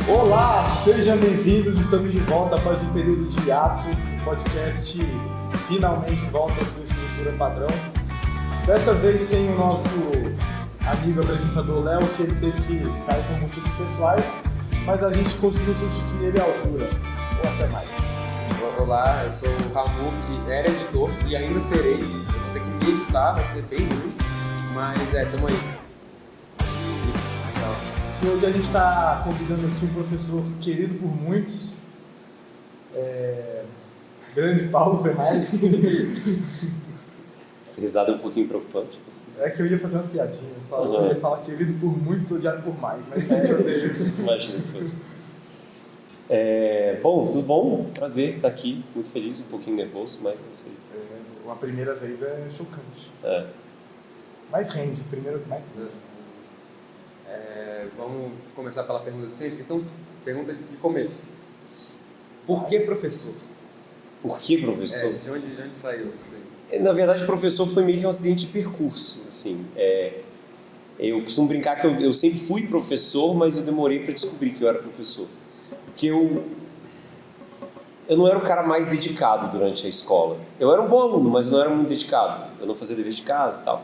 Olá, sejam bem-vindos, estamos de volta após um período de hiato. O podcast finalmente volta à sua estrutura padrão. Dessa vez sem o nosso amigo apresentador Léo, que ele teve que sair por motivos pessoais, mas a gente conseguiu substituir ele à altura, ou até mais. Olá, eu sou o Ramon, que era editor e ainda serei. Eu vou ter que me editar, vai ser bem ruim, mas tamo aí. E hoje a gente está convidando aqui um professor querido por muitos, grande Paulo Ferraz. Essa risada é um pouquinho preocupante. É que eu ia fazer uma piadinha, eu ia falar querido por muitos, odiado por mais, mas é eu dele. Imagina que fosse. Bom, tudo bom? Prazer estar aqui, muito feliz, um pouquinho nervoso, mas eu sei. A primeira vez é chocante. Mas rende, primeiro que mais rende. Vamos começar pela pergunta de sempre? Então, pergunta de começo. Por que professor? Por que professor? De onde saiu isso aí? Na verdade, professor foi meio que um acidente de percurso. Assim, eu costumo brincar que eu sempre fui professor, mas eu demorei para descobrir que eu era professor. Porque eu não era o cara mais dedicado durante a escola. Eu era um bom aluno, mas eu não era muito dedicado. Eu não fazia dever de casa e tal.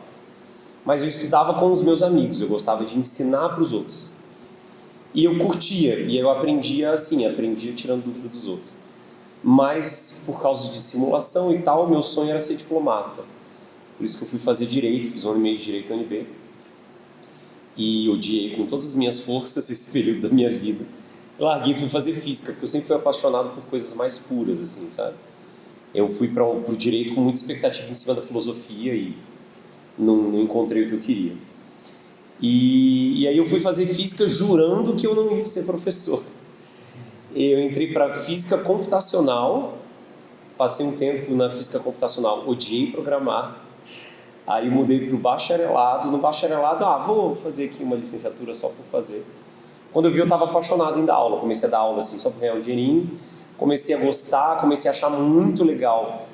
Mas eu estudava com os meus amigos, eu gostava de ensinar para os outros. E eu curtia, e eu aprendia assim, tirando dúvida dos outros. Mas, por causa de simulação e tal, meu sonho era ser diplomata. Por isso que eu fui fazer Direito, fiz 1 ano e meio de Direito na UNB. E odiei com todas as minhas forças esse período da minha vida. Eu larguei e fui fazer Física, porque eu sempre fui apaixonado por coisas mais puras, assim, sabe? Eu fui para o Direito com muita expectativa em cima da filosofia e não encontrei o que eu queria. E aí eu fui fazer Física jurando que eu não ia ser professor. Eu entrei para Física Computacional, passei um tempo na Física Computacional, odiei programar, aí mudei para o bacharelado. No bacharelado, vou fazer aqui uma licenciatura só por fazer. Quando eu vi, eu estava apaixonado em dar aula, comecei a dar aula assim, só para ganhar um dinheirinho, comecei a gostar, comecei a achar muito legal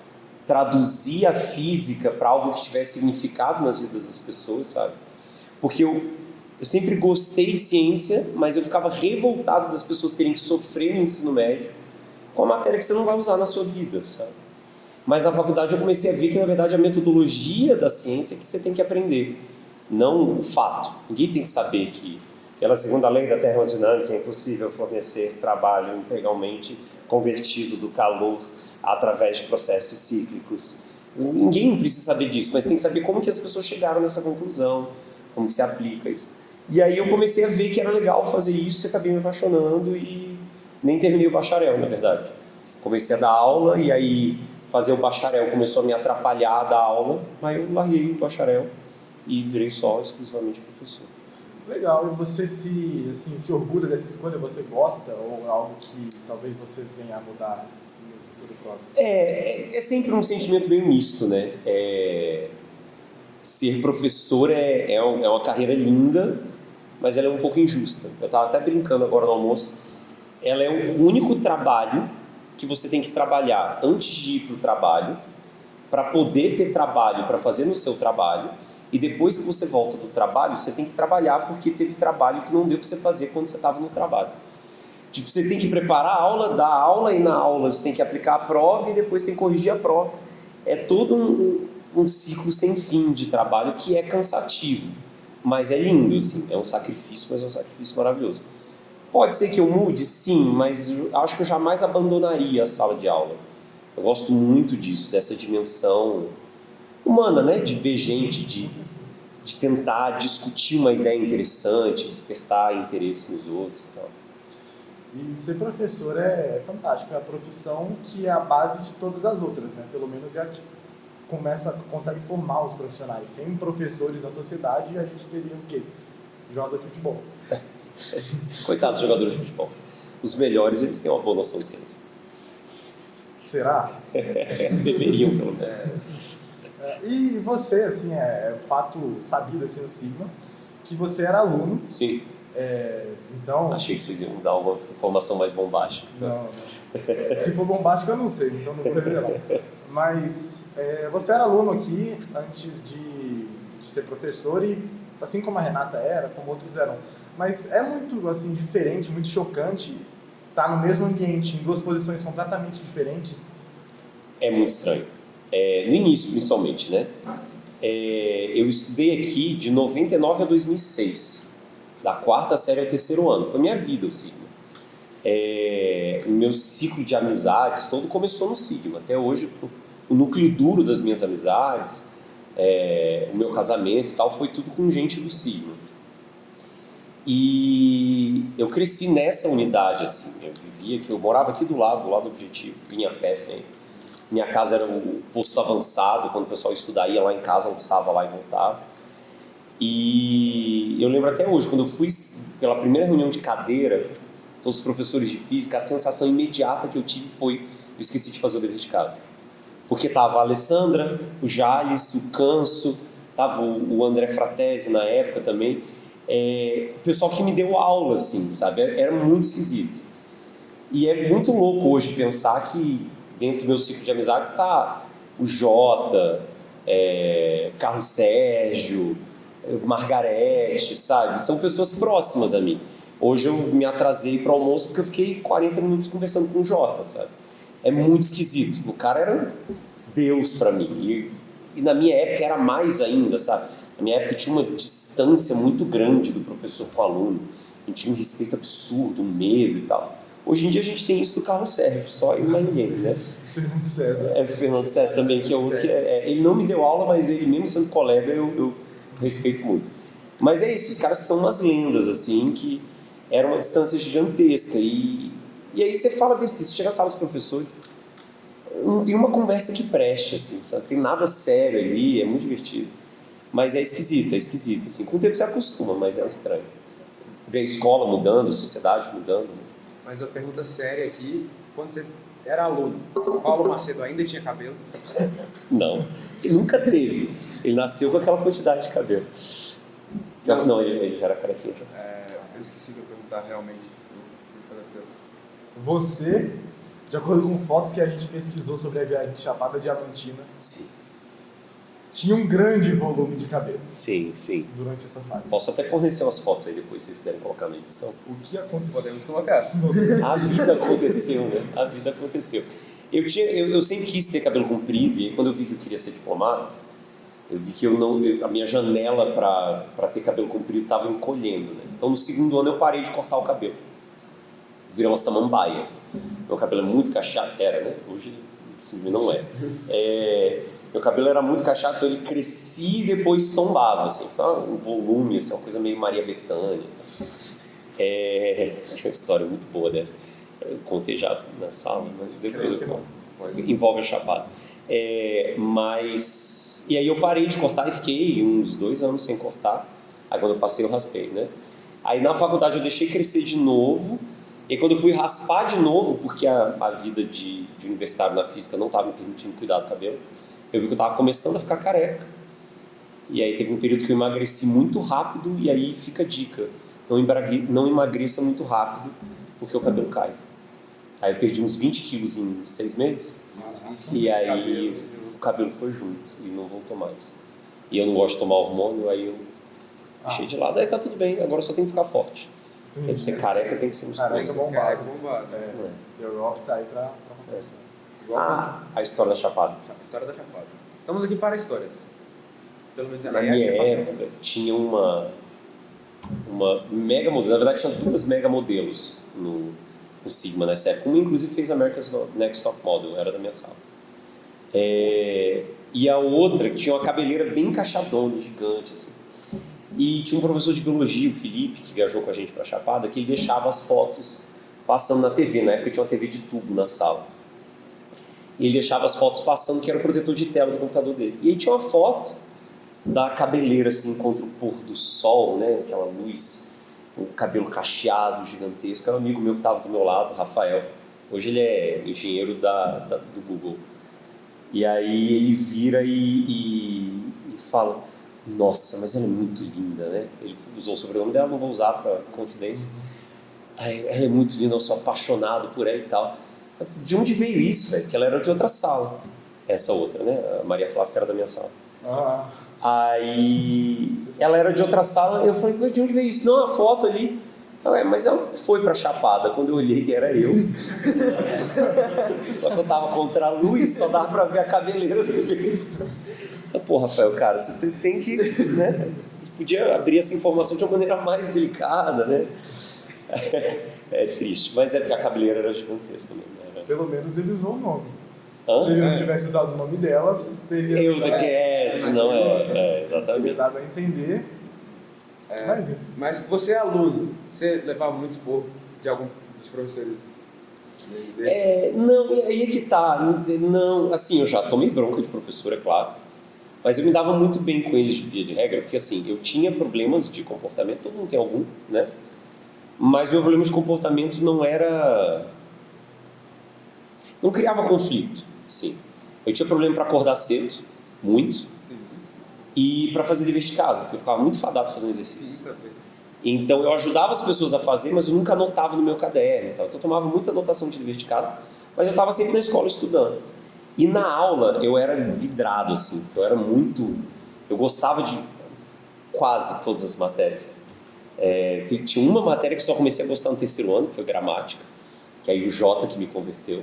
traduzir a física para algo que tivesse significado nas vidas das pessoas, sabe? Porque eu sempre gostei de ciência, mas eu ficava revoltado das pessoas terem que sofrer no ensino médio com a matéria que você não vai usar na sua vida, sabe? Mas na faculdade eu comecei a ver que, na verdade, a metodologia da ciência é que você tem que aprender, não o fato. Ninguém tem que saber que, pela segunda lei da termodinâmica, é impossível fornecer trabalho integralmente convertido do calor através de processos cíclicos. Ninguém precisa saber disso, mas tem que saber como que as pessoas chegaram nessa conclusão, como que se aplica isso. E aí eu comecei a ver que era legal fazer isso e acabei me apaixonando e nem terminei o bacharel, na verdade. Comecei a dar aula e aí fazer o bacharel começou a me atrapalhar da aula, aí eu larguei o bacharel e virei só exclusivamente professor. Legal, e você se orgulha dessa escolha? Você gosta ou é algo que talvez você venha a mudar no futuro próximo? É sempre um sentimento meio misto, né? Ser professor é uma carreira linda, mas ela é um pouco injusta. Eu estava até brincando agora no almoço. Ela é o único trabalho que você tem que trabalhar antes de ir para o trabalho, para poder ter trabalho para fazer no seu trabalho, e depois que você volta do trabalho, você tem que trabalhar porque teve trabalho que não deu para você fazer quando você estava no trabalho. Tipo, você tem que preparar a aula, dar aula, e na aula você tem que aplicar a prova e depois tem que corrigir a prova. É todo um ciclo sem fim de trabalho que é cansativo, mas é lindo, assim. É um sacrifício, mas é um sacrifício maravilhoso. Pode ser que eu mude? Sim, mas eu acho que eu jamais abandonaria a sala de aula. Eu gosto muito disso, dessa dimensão humana, né? De ver gente, de tentar discutir uma ideia interessante, despertar interesse nos outros e tal. E ser professor é fantástico, é a profissão que é a base de todas as outras, né? Pelo menos é a que consegue formar os profissionais. Sem professores na sociedade, a gente teria o quê? Jogador de futebol. Coitados dos jogadores de futebol. Os melhores, eles têm uma boa noção de ciência. Será? Deveriam, pelo menos. E você, assim, é fato sabido aqui no Sigma, que você era aluno. Sim. Então... Achei que vocês iam dar uma informação mais bombástica. Não. Se for bombástica, eu não sei, então não vou revelar. Mas você era aluno aqui antes de ser professor e, assim como a Renata era, como outros eram, Mas é muito, assim, diferente, muito chocante estar no mesmo ambiente, em duas posições completamente diferentes. É muito estranho. No início, principalmente, né? Eu estudei aqui de 99 a 2006, da quarta série ao terceiro ano. Foi minha vida o Sigma. O meu ciclo de amizades todo começou no Sigma. Até hoje, o núcleo duro das minhas amizades, o meu casamento e tal, foi tudo com gente do Sigma. E eu cresci nessa unidade, assim. Eu vivia aqui, eu morava aqui do lado do Objetivo, vinha a pé sempre. Minha casa era o posto avançado, quando o pessoal ia estudar, ia lá em casa, almoçava lá e voltava. E eu lembro até hoje, quando eu fui pela primeira reunião de cadeira, todos os professores de física, a sensação imediata que eu tive foi: eu esqueci de fazer o dever de casa. Porque tava a Alessandra, o Jales, o Canso, tava o André Fratesi na época também. O pessoal que me deu aula, assim, sabe? Era muito esquisito. E é muito louco hoje pensar que dentro do meu ciclo de amizades está o Jota, Carlos Sérgio, Margarete, sabe? São pessoas próximas a mim. Hoje eu me atrasei para o almoço porque eu fiquei 40 minutos conversando com o Jota, sabe? É muito esquisito. O cara era Deus para mim. E na minha época era mais ainda, sabe? Na minha época tinha uma distância muito grande do professor com o aluno. A gente tinha um respeito absurdo, um medo e tal. Hoje em dia a gente tem isso do Carlos Sérgio, só e mais ninguém, né? Fernando César. Fernando César também, que é outro que ele não me deu aula, mas ele mesmo sendo colega eu respeito muito. Mas é isso, os caras que são umas lendas, assim, que era uma distância gigantesca. E aí você fala besteira, você chega à sala dos professores, não tem uma conversa que preste, assim, sabe? Não tem nada sério ali, é muito divertido. Mas é esquisito, assim. Com o tempo você acostuma, mas é estranho. Ver a escola mudando, a sociedade mudando. Mas uma pergunta séria aqui: quando você era aluno, Paulo Macedo ainda tinha cabelo? Não, ele nunca teve. Ele nasceu com aquela quantidade de cabelo. Pior que não, ele já era carequinha. Eu esqueci o que eu ia perguntar realmente. Eu fui fazer a pergunta. Você, de acordo com fotos que a gente pesquisou sobre a viagem de Chapada Diamantina, Sim. tinha um grande volume de cabelo Sim. durante essa fase. Posso até fornecer umas fotos aí depois, se vocês quiserem colocar na edição. O que aconteceu? Podemos colocar. A vida aconteceu, né? A vida aconteceu. Eu sempre quis ter cabelo comprido, e aí, quando eu vi que eu queria ser diplomata, eu vi que a minha janela para ter cabelo comprido estava encolhendo, né? Então no segundo ano eu parei de cortar o cabelo. Virei uma samambaia. Meu cabelo é muito cacheado, era, né? Hoje simplesmente não é. Meu cabelo era muito cacheado, então ele crescia e depois tombava, assim, ficava um volume, assim, uma coisa meio Maria Bethânia. Tem uma história muito boa dessa. Eu contei já na sala, mas depois eu conto. Envolve a Chapada. Mas... E aí eu parei de cortar e fiquei uns 2 anos sem cortar. Aí quando eu passei eu raspei, né? Aí na faculdade eu deixei crescer de novo. E quando eu fui raspar de novo, porque a vida de universitário na física não estava me permitindo cuidar do cabelo, eu vi que eu estava começando a ficar careca. E aí teve um período que eu emagreci muito rápido, e aí fica a dica: não emagreça muito rápido, porque o cabelo cai. Aí eu perdi uns 20 quilos em 6 meses, e aí o cabelo foi junto, e não voltou mais. E eu não gosto de tomar hormônio, aí eu deixei de lado. Aí tá tudo bem, agora só tem que ficar forte. Porque pra ser careca tem que ser musculoso. Careca bombado. Careca bombado. Europe tá aí pra contestar. A história da Chapada. A história da Chapada. Estamos aqui para histórias. Pelo menos Na minha época, tinha uma mega modelo. Na verdade, tinha 2 mega modelos no Sigma nessa época. Uma, inclusive, fez America's Next Top Model, era da minha sala. E a outra, que tinha uma cabeleira bem encaixadona, gigante, assim. E tinha um professor de biologia, o Felipe, que viajou com a gente para Chapada, que ele deixava as fotos passando na TV. Na época tinha uma TV de tubo na sala. E ele deixava as fotos passando, que era o protetor de tela do computador dele. E aí tinha uma foto da cabeleira, assim, contra o pôr do sol, né? Aquela luz, o cabelo cacheado, gigantesco. Era um amigo meu que estava do meu lado, Rafael. Hoje ele é engenheiro do Google. E aí ele vira e fala: nossa, mas ela é muito linda, né? Ele usou o sobrenome dela, não vou usar para confidência. Ela é muito linda, eu sou apaixonado por ela e tal. De onde veio isso, velho? Porque ela era de outra sala. Essa outra, né? A Maria falava que era da minha sala. Aí ela era de outra sala, eu falei, de onde veio isso? Não, a foto ali. Mas ela foi pra Chapada, quando eu olhei era eu. Só que eu tava contra a luz, só dava pra ver a cabeleira do filho. Pô, Rafael, cara, você tem que, né? Você podia abrir essa informação de uma maneira mais delicada, né? É triste, mas é porque a cabeleira era gigantesca mesmo. Né? Pelo menos ele usou o nome. Hã? Se ele não tivesse usado o nome dela, você teria... Senão exatamente. Teria dado a entender. Mas você é aluno, você levava muito expor de algum dos professores desses? Não, aí é que tá. Não, assim, eu já tomei bronca de professor, é claro. Mas eu me dava muito bem com eles de via de regra, porque assim, eu tinha problemas de comportamento, todo mundo tem algum, né? Mas meu problema de comportamento não era... Não criava conflito, assim. Eu tinha problema para acordar cedo, muito. Sim. E para fazer dever de casa, porque eu ficava muito fadado fazendo exercício. Sim, também. Então eu ajudava as pessoas a fazer, mas eu nunca anotava no meu caderno. Então eu tomava muita anotação de dever de casa, mas eu estava sempre na escola estudando. E na aula eu era vidrado, assim, eu gostava de quase todas as matérias. Tinha uma matéria que só comecei a gostar no terceiro ano, que foi gramática, que aí o Jota que me converteu.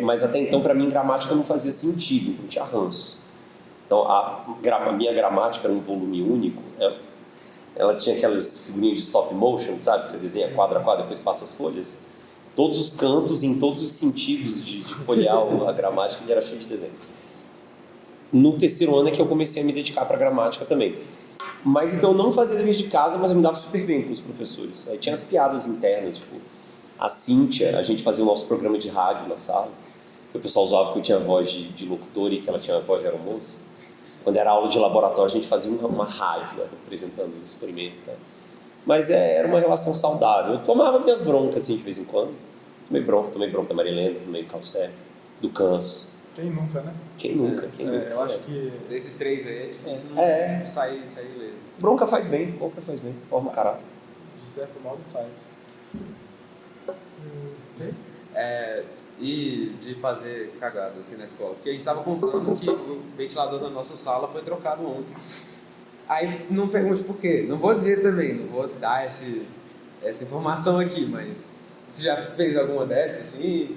Mas até então, para mim, gramática não fazia sentido, então tinha ranço. Então, a minha gramática era um volume único. Ela tinha aquelas figurinhas de stop motion, sabe? Você desenha quadro a quadro, depois passa as folhas. Todos os cantos, em todos os sentidos de folhear a gramática, ele era cheio de desenho. No terceiro ano é que eu comecei a me dedicar para a gramática também. Mas então eu não fazia dever de casa, mas eu me dava super bem com os professores. Aí tinha as piadas internas, tipo, a Cíntia, a gente fazia o nosso programa de rádio na sala, que o pessoal usava que eu tinha voz de locutor e que ela tinha voz de aeromoça. Quando era aula de laboratório, a gente fazia uma rádio, né, representando um experimento. Né? Mas era uma relação saudável. Eu tomava minhas broncas assim, de vez em quando. Tomei bronca da Marilena, tomei do Calcé, do Canso. Quem nunca, né? Quem nunca? Eu acho que... Desses três aí é difícil sair ileso. Bronca faz bem, forma caráter. De certo modo faz. E de fazer cagada assim na escola. Porque a gente estava contando que o ventilador da nossa sala foi trocado ontem. Aí não pergunte por quê. Não vou dizer também, não vou dar essa informação aqui, mas você já fez alguma dessas assim?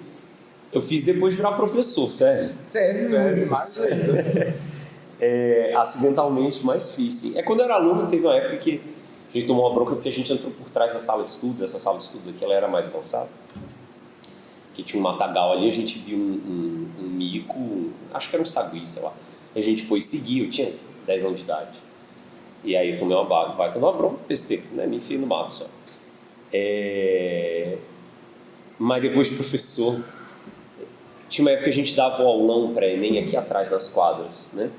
Eu fiz depois de virar professor, sério. Sério. Acidentalmente, mas fiz, sim. Quando eu era aluno, teve uma época que a gente tomou uma bronca porque a gente entrou por trás da sala de estudos. Essa sala de estudos aqui, ela era mais avançada. Que tinha um matagal ali, a gente viu um mico, acho que era um sagui, sei lá. E a gente foi seguir, eu tinha 10 anos de idade. E aí eu tomei uma baita numa bronca, besteira, né? Me enfiei no mato só. Mas depois de professor, tinha uma época que a gente dava o aulão para Enem aqui atrás nas quadras, né?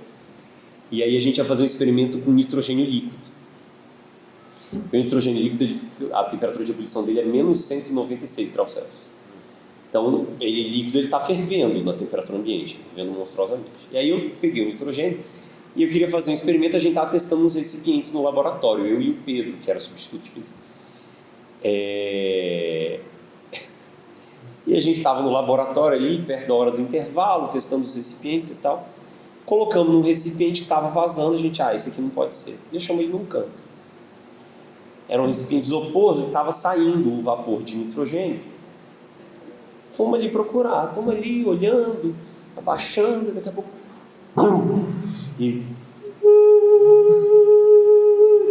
E aí a gente ia fazer um experimento com nitrogênio líquido. Porque o nitrogênio líquido, a temperatura de ebulição dele é menos 196 graus Celsius. Então, ele líquido está fervendo na temperatura ambiente, fervendo monstruosamente. E aí eu peguei o nitrogênio e eu queria fazer um experimento. A gente estava testando uns recipientes no laboratório, eu e o Pedro, que era o substituto de física. E a gente estava no laboratório ali, perto da hora do intervalo, testando os recipientes e tal. Colocamos num recipiente que estava vazando, a gente, esse aqui não pode ser. Deixamos ele num canto. Era um recipiente de isopor, estava saindo o vapor de nitrogênio. Fomos ali procurar, estamos ali olhando, abaixando, daqui a pouco... E...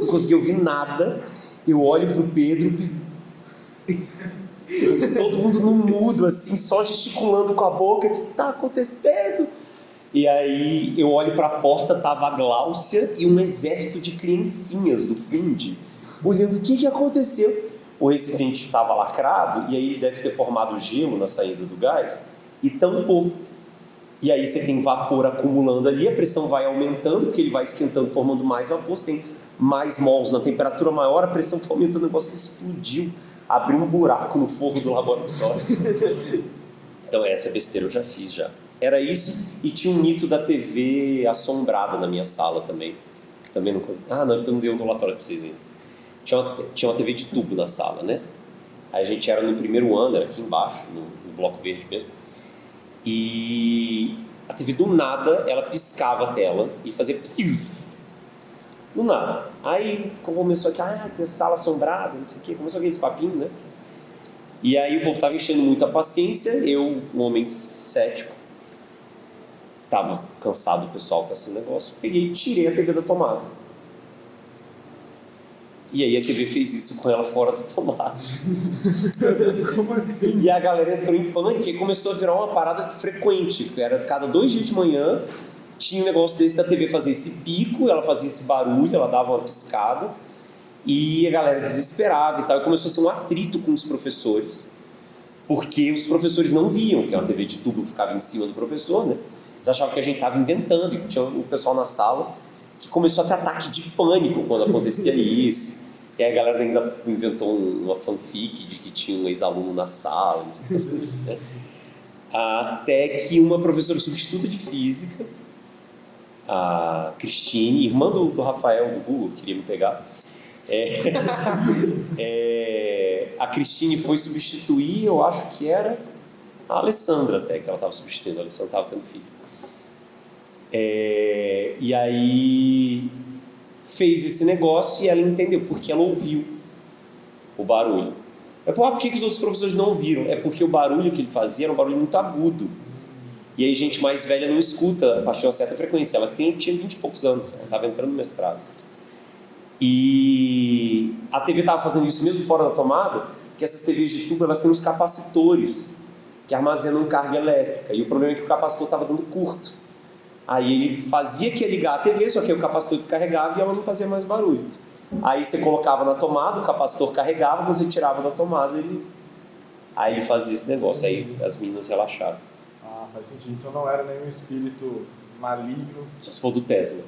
Não consegui ouvir nada. Eu olho pro Pedro, todo mundo no mudo, assim, só gesticulando com a boca. O que está acontecendo? E aí eu olho para a porta, tava a Gláucia e um exército de criancinhas do Fundi, olhando o que aconteceu. O recipiente estava lacrado e aí ele deve ter formado gelo na saída do gás e tampou. E aí você tem vapor acumulando ali, a pressão vai aumentando, porque ele vai esquentando, formando mais vapor, você tem mais mols na temperatura maior, a pressão foi aumentando, o negócio explodiu, abriu um buraco no forro do laboratório. Então essa besteira eu já fiz já. Era isso, e tinha um mito da TV assombrada na minha sala também. Também não... não, porque eu não dei um relatório para vocês ainda. Tinha uma TV de tubo na sala, né? Aí a gente era no primeiro ano, era aqui embaixo, no Bloco Verde mesmo. E a TV do nada, ela piscava a tela e fazia do nada. Aí começou aqui, tem sala assombrada, não sei o quê, começou aqueles papinhos, né? E aí o povo tava enchendo muito a paciência, eu, um homem cético, estava cansado do pessoal com esse negócio, peguei e tirei a TV da tomada. E aí a TV fez isso com ela fora da tomada. Como assim? E a galera entrou em pânico e começou a virar uma parada frequente, que era cada 2 dias de manhã, tinha um negócio desse da TV fazer esse pico, ela fazia esse barulho, ela dava uma piscada, e a galera desesperava e tal, e começou a ser um atrito com os professores, porque os professores não viam, que uma TV de tubo ficava em cima do professor, né? Eles achavam que a gente estava inventando, e tinha o pessoal na sala que começou a ter ataque de pânico quando acontecia isso. E aí a galera ainda inventou uma fanfic de que tinha um ex-aluno na sala, essas coisas, né? Até que uma professora substituta de física, a Cristine, irmã do Rafael, do Google, queria me pegar, a Cristine foi substituir, eu acho que era a Alessandra até, que ela estava substituindo, a Alessandra estava tendo filho. E aí fez esse negócio e ela entendeu, porque ela ouviu o barulho. Por que os outros professores não ouviram? É porque o barulho que ele fazia era um barulho muito agudo. E aí gente mais velha não escuta a partir de uma certa frequência. Ela tinha 20 e poucos anos, ela estava entrando no mestrado. E a TV estava fazendo isso mesmo fora da tomada, que essas TVs de tubo, elas têm uns capacitores que armazenam carga elétrica. E o problema é que o capacitor estava dando curto. Aí ele fazia que ia ligar a TV, só que aí o capacitor descarregava e ela não fazia mais barulho. Aí você colocava na tomada, o capacitor carregava, quando você tirava da tomada, aí ele fazia esse negócio. Aí as meninas relaxaram. Faz sentido. Então não era nenhum espírito maligno. Só se for do Tesla.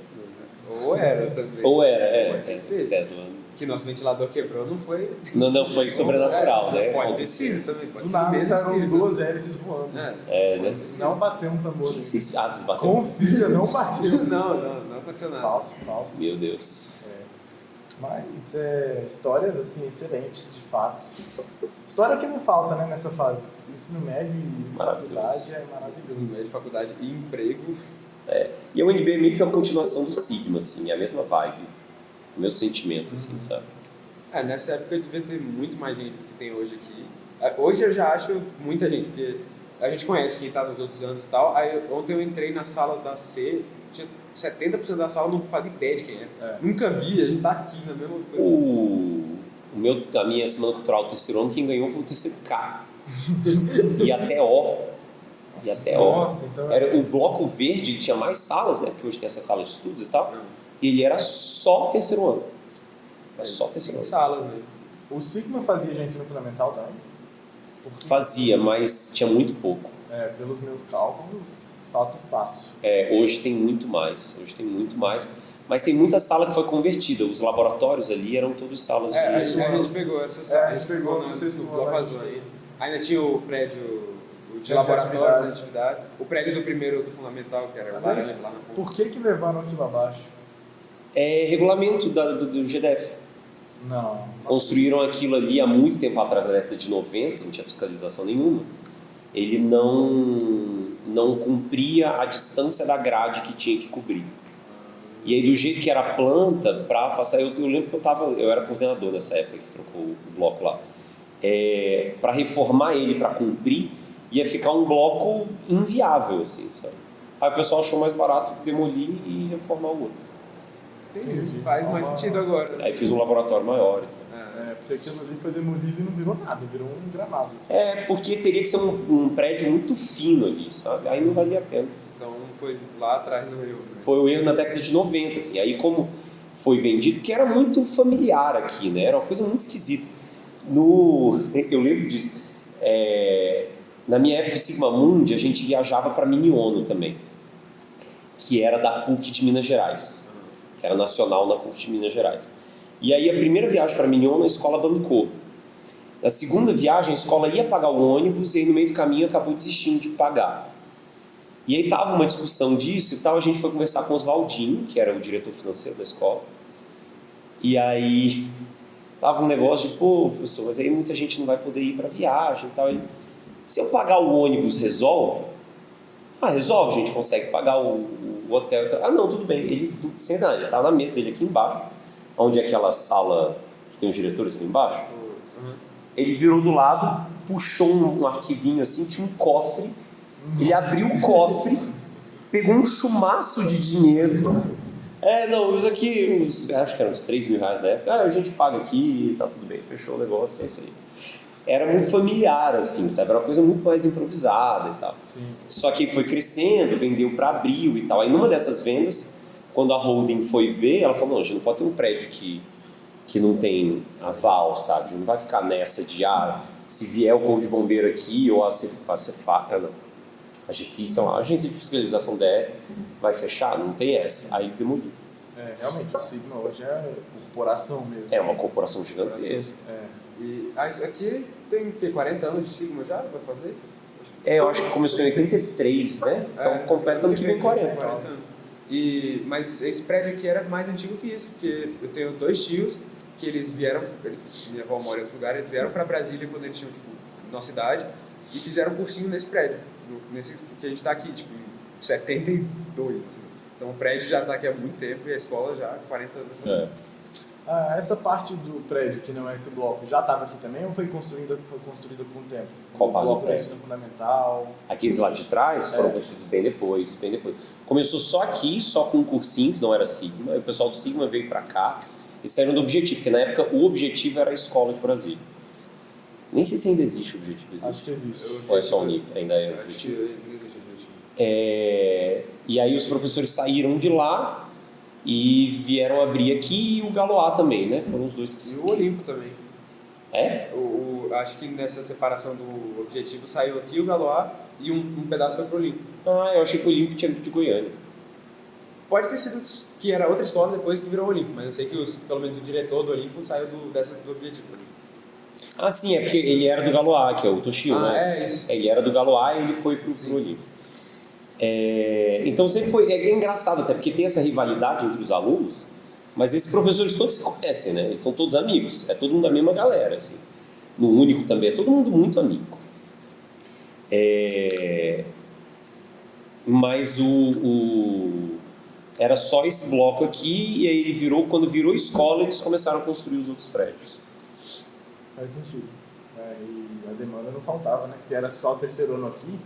Ou era também. Ou era, Pode ser. Tesla. Que nosso ventilador quebrou, não foi... Não foi sobrenatural, né? Pode ter sido também, pode Do ser o nada mesmo saíram espírito. 2 hélices voando. Né? Não bateu um tambor. Que esses asas bateram? Confia, não bateu. Não aconteceu nada. Falso. Meu Deus. Mas histórias assim excelentes, de fato. História que não falta, né, nessa fase. Ensino médio e faculdade é maravilhoso. Ensino médio, faculdade e emprego. E a UNB é meio que a continuação do Sigma, assim, é a mesma vibe, o mesmo sentimento, assim, sabe? Nessa época devia ter muito mais gente do que tem hoje aqui. Hoje eu já acho muita gente, porque a gente conhece quem está nos outros anos e tal. Aí ontem eu entrei na sala da C, tinha 70% da sala, não fazia ideia de quem era. Nunca vi, a gente tá aqui na mesma coisa. A minha semana cultural do terceiro ano, quem ganhou foi o terceiro K. E até O. Nossa, então... Era o bloco verde, que tinha mais salas, né? Porque hoje tem essas salas de estudos e tal. E ele era só terceiro ano. Era só terceiro ano. Salas, né? O Sigma fazia já ensino fundamental também? Fazia, mas tinha muito pouco. Pelos meus cálculos, falta espaço. Hoje tem muito mais. Mas tem muita sala que foi convertida. Os laboratórios ali eram todos salas de a gente pegou essa sala. A gente pegou no sexto bloco azul aí. Ainda tinha o prédio de laboratórios de atividade. O prédio do primeiro do fundamental, que era lá na Por que levaram aquilo abaixo? Regulamento do GDF. Não. Construíram aquilo ali há muito tempo atrás, na década de 90, não tinha fiscalização nenhuma. Ele não cumpria a distância da grade que tinha que cobrir. E aí, do jeito que era a planta, para afastar... Eu lembro que eu era coordenador nessa época que trocou o bloco lá. Para reformar ele, para cumprir, ia ficar um bloco inviável, assim, sabe? Aí o pessoal achou mais barato demolir e reformar o outro. Entendi. Faz mais sentido agora. Aí fiz um laboratório maior. Porque aquilo ali foi demolido e não virou nada, virou um gramado. Porque teria que ser um prédio muito fino ali, sabe? Aí não valia a pena. Então foi lá atrás o erro. Né? Foi o erro na década de 90, assim. Aí como foi vendido, porque era muito familiar aqui, né? Era uma coisa muito esquisita. Eu lembro disso. Na minha época, o Sigma Mundi, a gente viajava para Miniono também, que era da PUC de Minas Gerais, que era nacional na PUC de Minas Gerais. E aí a primeira viagem para Miniono, a escola bancou. Na segunda viagem, a escola ia pagar o ônibus e aí no meio do caminho acabou desistindo de pagar. E aí tava uma discussão disso e tal, a gente foi conversar com o Oswaldinho, que era o diretor financeiro da escola. E aí tava um negócio de, professor, mas aí muita gente não vai poder ir para viagem e tal. Se eu pagar o ônibus, resolve? Resolve, a gente consegue pagar o hotel. Ah, não, tudo bem. Ele senta, ele tá na mesa dele aqui embaixo, onde é aquela sala que tem os diretores ali embaixo. Ele virou do lado, puxou um arquivinho assim, tinha um cofre. Ele abriu o cofre, pegou um chumaço de dinheiro. Não, isso aqui, acho que eram uns 3 mil reais na época. A gente paga aqui e tá tudo bem, fechou o negócio, é isso aí. Era muito familiar, assim, sabe? Era uma coisa muito mais improvisada e tal. Sim. Só que foi crescendo, vendeu para Abril e tal. Aí numa dessas vendas, quando a holding foi ver, ela falou, não, a gente não pode ter um prédio que não tem aval, sabe? A gente não vai ficar nessa de, se vier o corpo de bombeiro aqui ou a Cefac, não. A GFIS, a Agência de Fiscalização DF, vai fechar, não tem essa. Aí eles demoliram. Realmente, o Sigma hoje é corporação mesmo. É uma corporação gigantesca. E aqui tem o quê? 40 anos de Sigma já? Vai fazer? Eu acho que começou em 83, né? Então completa ano que vem 40 anos. Mas esse prédio aqui era mais antigo que isso, porque eu tenho 2 tios que eles vieram, minha avó mora em outro lugar, eles vieram para Brasília quando eles tinham, nossa idade, e fizeram um cursinho nesse prédio, nesse que a gente está aqui, em 72, assim. Então o prédio já está aqui há muito tempo e a escola já há 40 anos. Essa parte do prédio, que não é esse bloco, já estava aqui também ou foi construída com o tempo? Qual parte do bloco do prédio? ensino fundamental? Aqueles lá de trás foram construídos bem depois. Começou só aqui, só com um cursinho, que não era Sigma, e o pessoal do Sigma veio para cá e saíram do Objetivo, porque na época o Objetivo era a escola de Brasília. Nem sei se ainda existe o Objetivo. Existe? Acho que existe. Ou é só o nível? Ainda é o Objetivo. Não existe o Objetivo. E aí os professores saíram de lá e vieram abrir aqui, e o Galois também, né? Foram os dois que... E o Olimpo também. Acho que nessa separação do Objetivo saiu aqui o Galois e um pedaço foi pro Olimpo. Eu achei que o Olimpo tinha vindo de Goiânia. Pode ter sido que era outra escola depois que virou o Olimpo, mas eu sei que pelo menos o diretor do Olimpo saiu do Objetivo também. Sim, é porque ele era do Galois, que é o Toshio, né? É isso. Ele era do Galois e ele foi pro Olimpo. Então sempre foi... É engraçado até, porque tem essa rivalidade entre os alunos, mas esses professores todos se conhecem, né? Eles são todos amigos. É todo mundo da mesma galera, assim. No Único também, é todo mundo muito amigo. Mas era só esse bloco aqui, e aí quando virou escola, eles começaram a construir os outros prédios. Faz sentido. E a demanda não faltava, né? Se era só terceiro ano aqui,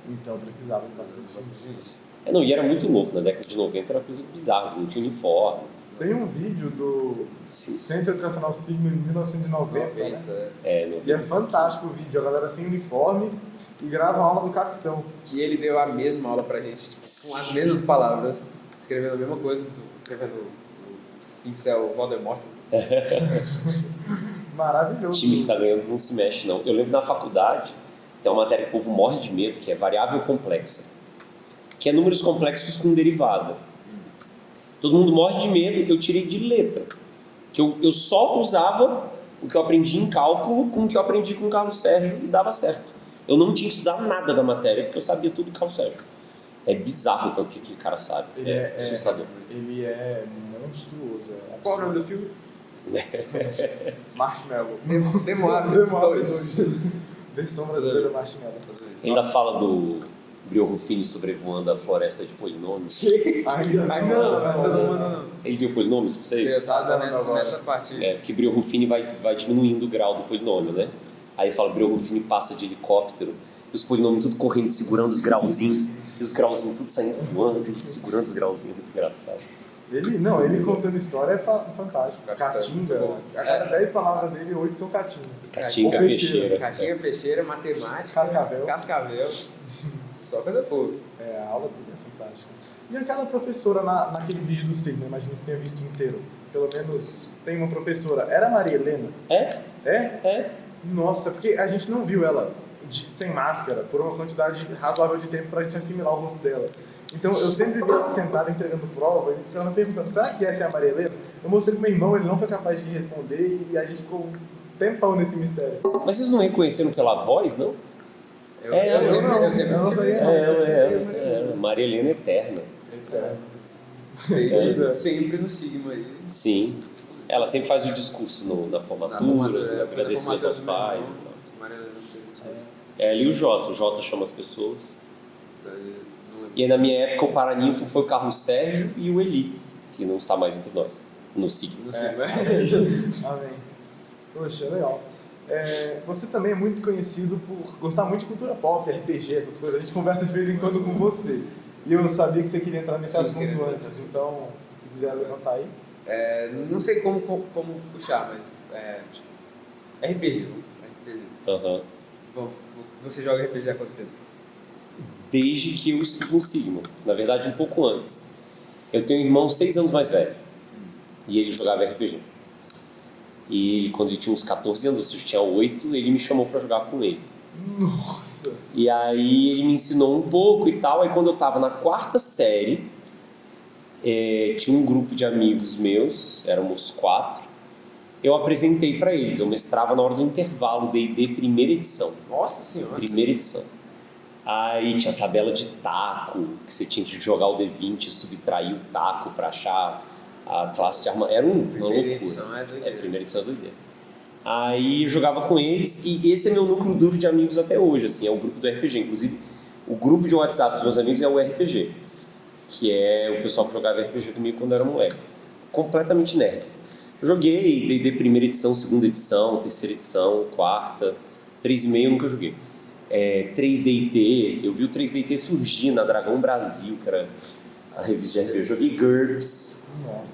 então precisava de bastante gente. E era muito louco, na década de 90 era coisa bizarra, assim, não tinha uniforme. Tem um vídeo do Centro Educacional Sigma em 1990, né? E é fantástico o vídeo, a galera sem uniforme e grava a aula do capitão. Que ele deu a mesma aula pra gente, com as mesmas palavras, escrevendo a mesma coisa, escrevendo o pincel Voldemort. Maravilhoso. O time que tá ganhando não se mexe, não. Eu lembro na faculdade, tem uma matéria que o povo morre de medo, que é variável complexa, que é números complexos com derivada. Todo mundo morre de medo, eu tirei de letra. Que eu só usava o que eu aprendi em cálculo com o que eu aprendi com o Carlos Sérgio e dava certo. Eu não tinha que estudar nada da matéria, porque eu sabia tudo do Carlos Sérgio. É bizarro o tanto que aquele cara sabe. Ele assustador. Ele é monstruoso. Qual o nome do filme? Marshmallow. Demoável 2. Versão brasileira Marshmallow. Ainda fala do Brio Ruffini sobrevoando a floresta de polinômios. Essa não manda não. Ele deu polinômios pra vocês? Tá nessa parte. Que Brio Ruffini vai diminuindo o grau do polinômio, né? Aí fala, Brio Ruffini passa de helicóptero, e os polinômios tudo correndo, segurando os grauzinhos, e os grauzinhos tudo saindo voando, e segurando os grauzinhos, muito engraçado. Ele contando história é fantástico. Caatinga, a cada 10 palavras dele, 8 são Caatinga. Caatinga, peixeira. Caatinga, peixeira, matemática, cascavel. Só coisa boa. A aula dele é fantástica. E aquela professora naquele vídeo do Sigma, imagino que você tenha visto inteiro. Pelo menos tem uma professora. Era a Maria Helena? É? Nossa, porque a gente não viu ela sem máscara por uma quantidade razoável de tempo pra gente assimilar o rosto dela. Então eu sempre vi ela sentada entregando prova e ela perguntando, será que essa é a Maria Helena? Eu mostrei pro meu irmão, ele não foi capaz de responder e a gente ficou um tempão nesse mistério. Mas vocês não reconheceram pela voz, não? Eu sempre Maria Helena eterna. Sempre no Sigma aí. Sim. Ela sempre faz o discurso na formatura, agradecimento aos pais. É ali o Jota chama as pessoas. Não lembro. E aí na minha época o Paraninfo foi o Carlos Sérgio e o Eli, que não está mais entre nós, no Sigma. Não sei, mas... Amém. Poxa, legal. Você também é muito conhecido por gostar muito de cultura pop, RPG, essas coisas. A gente conversa de vez em quando com você. E eu sabia que você queria entrar nesse assunto antes, então, se quiser levantar aí. Não sei como puxar, mas... RPG, RPG. Uhum. Bom, você joga RPG há quanto tempo? Desde que eu estudo em Sigma. Na verdade, um pouco antes. Eu tenho um irmão 6 anos mais velho. E ele jogava RPG. E ele, quando ele tinha uns 14 anos, ou seja, eu tinha 8, ele me chamou pra jogar com ele. Nossa! E aí ele me ensinou um pouco e tal. Aí quando eu tava na 4ª série, tinha um grupo de amigos meus, éramos 4. Eu apresentei pra eles. Eu mestrava na hora do intervalo, D&D primeira edição. Nossa senhora! Primeira edição. Aí tinha tabela de taco, que você tinha que jogar o D20 e subtrair o taco pra achar a classe de arma. Era uma loucura. Primeira edição é doideira. Primeira edição é doideira. Aí eu jogava com eles e esse é meu núcleo duro de amigos até hoje, assim, é o grupo do RPG. Inclusive, o grupo de WhatsApp dos meus amigos é o RPG, que é o pessoal que jogava RPG comigo quando eu era moleque. Completamente nerds. Eu joguei D&D primeira edição, segunda edição, terceira edição, quarta, 3,5 eu nunca joguei. 3DT, eu vi o 3DT surgir na Dragão Brasil, que era a revista de RPG. Eu joguei GURPS,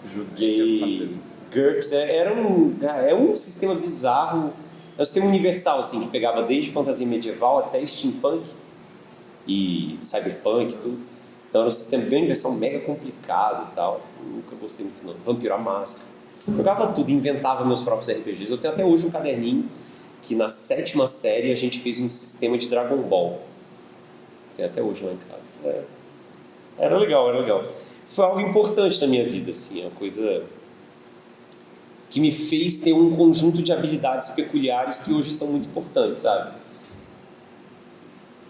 joguei GURPS, é um sistema bizarro, é um sistema universal, assim, que pegava desde fantasia medieval até steampunk e cyberpunk, tudo. Então era um sistema bem universal, mega complicado e tal, nunca gostei muito não. Vampiro à Máscara, jogava tudo, inventava meus próprios RPGs. Eu tenho até hoje um caderninho que na 7ª série a gente fez um sistema de Dragon Ball. Tem até hoje lá em casa. Era legal. Foi algo importante na minha vida, assim, uma coisa que me fez ter um conjunto de habilidades peculiares que hoje são muito importantes, sabe?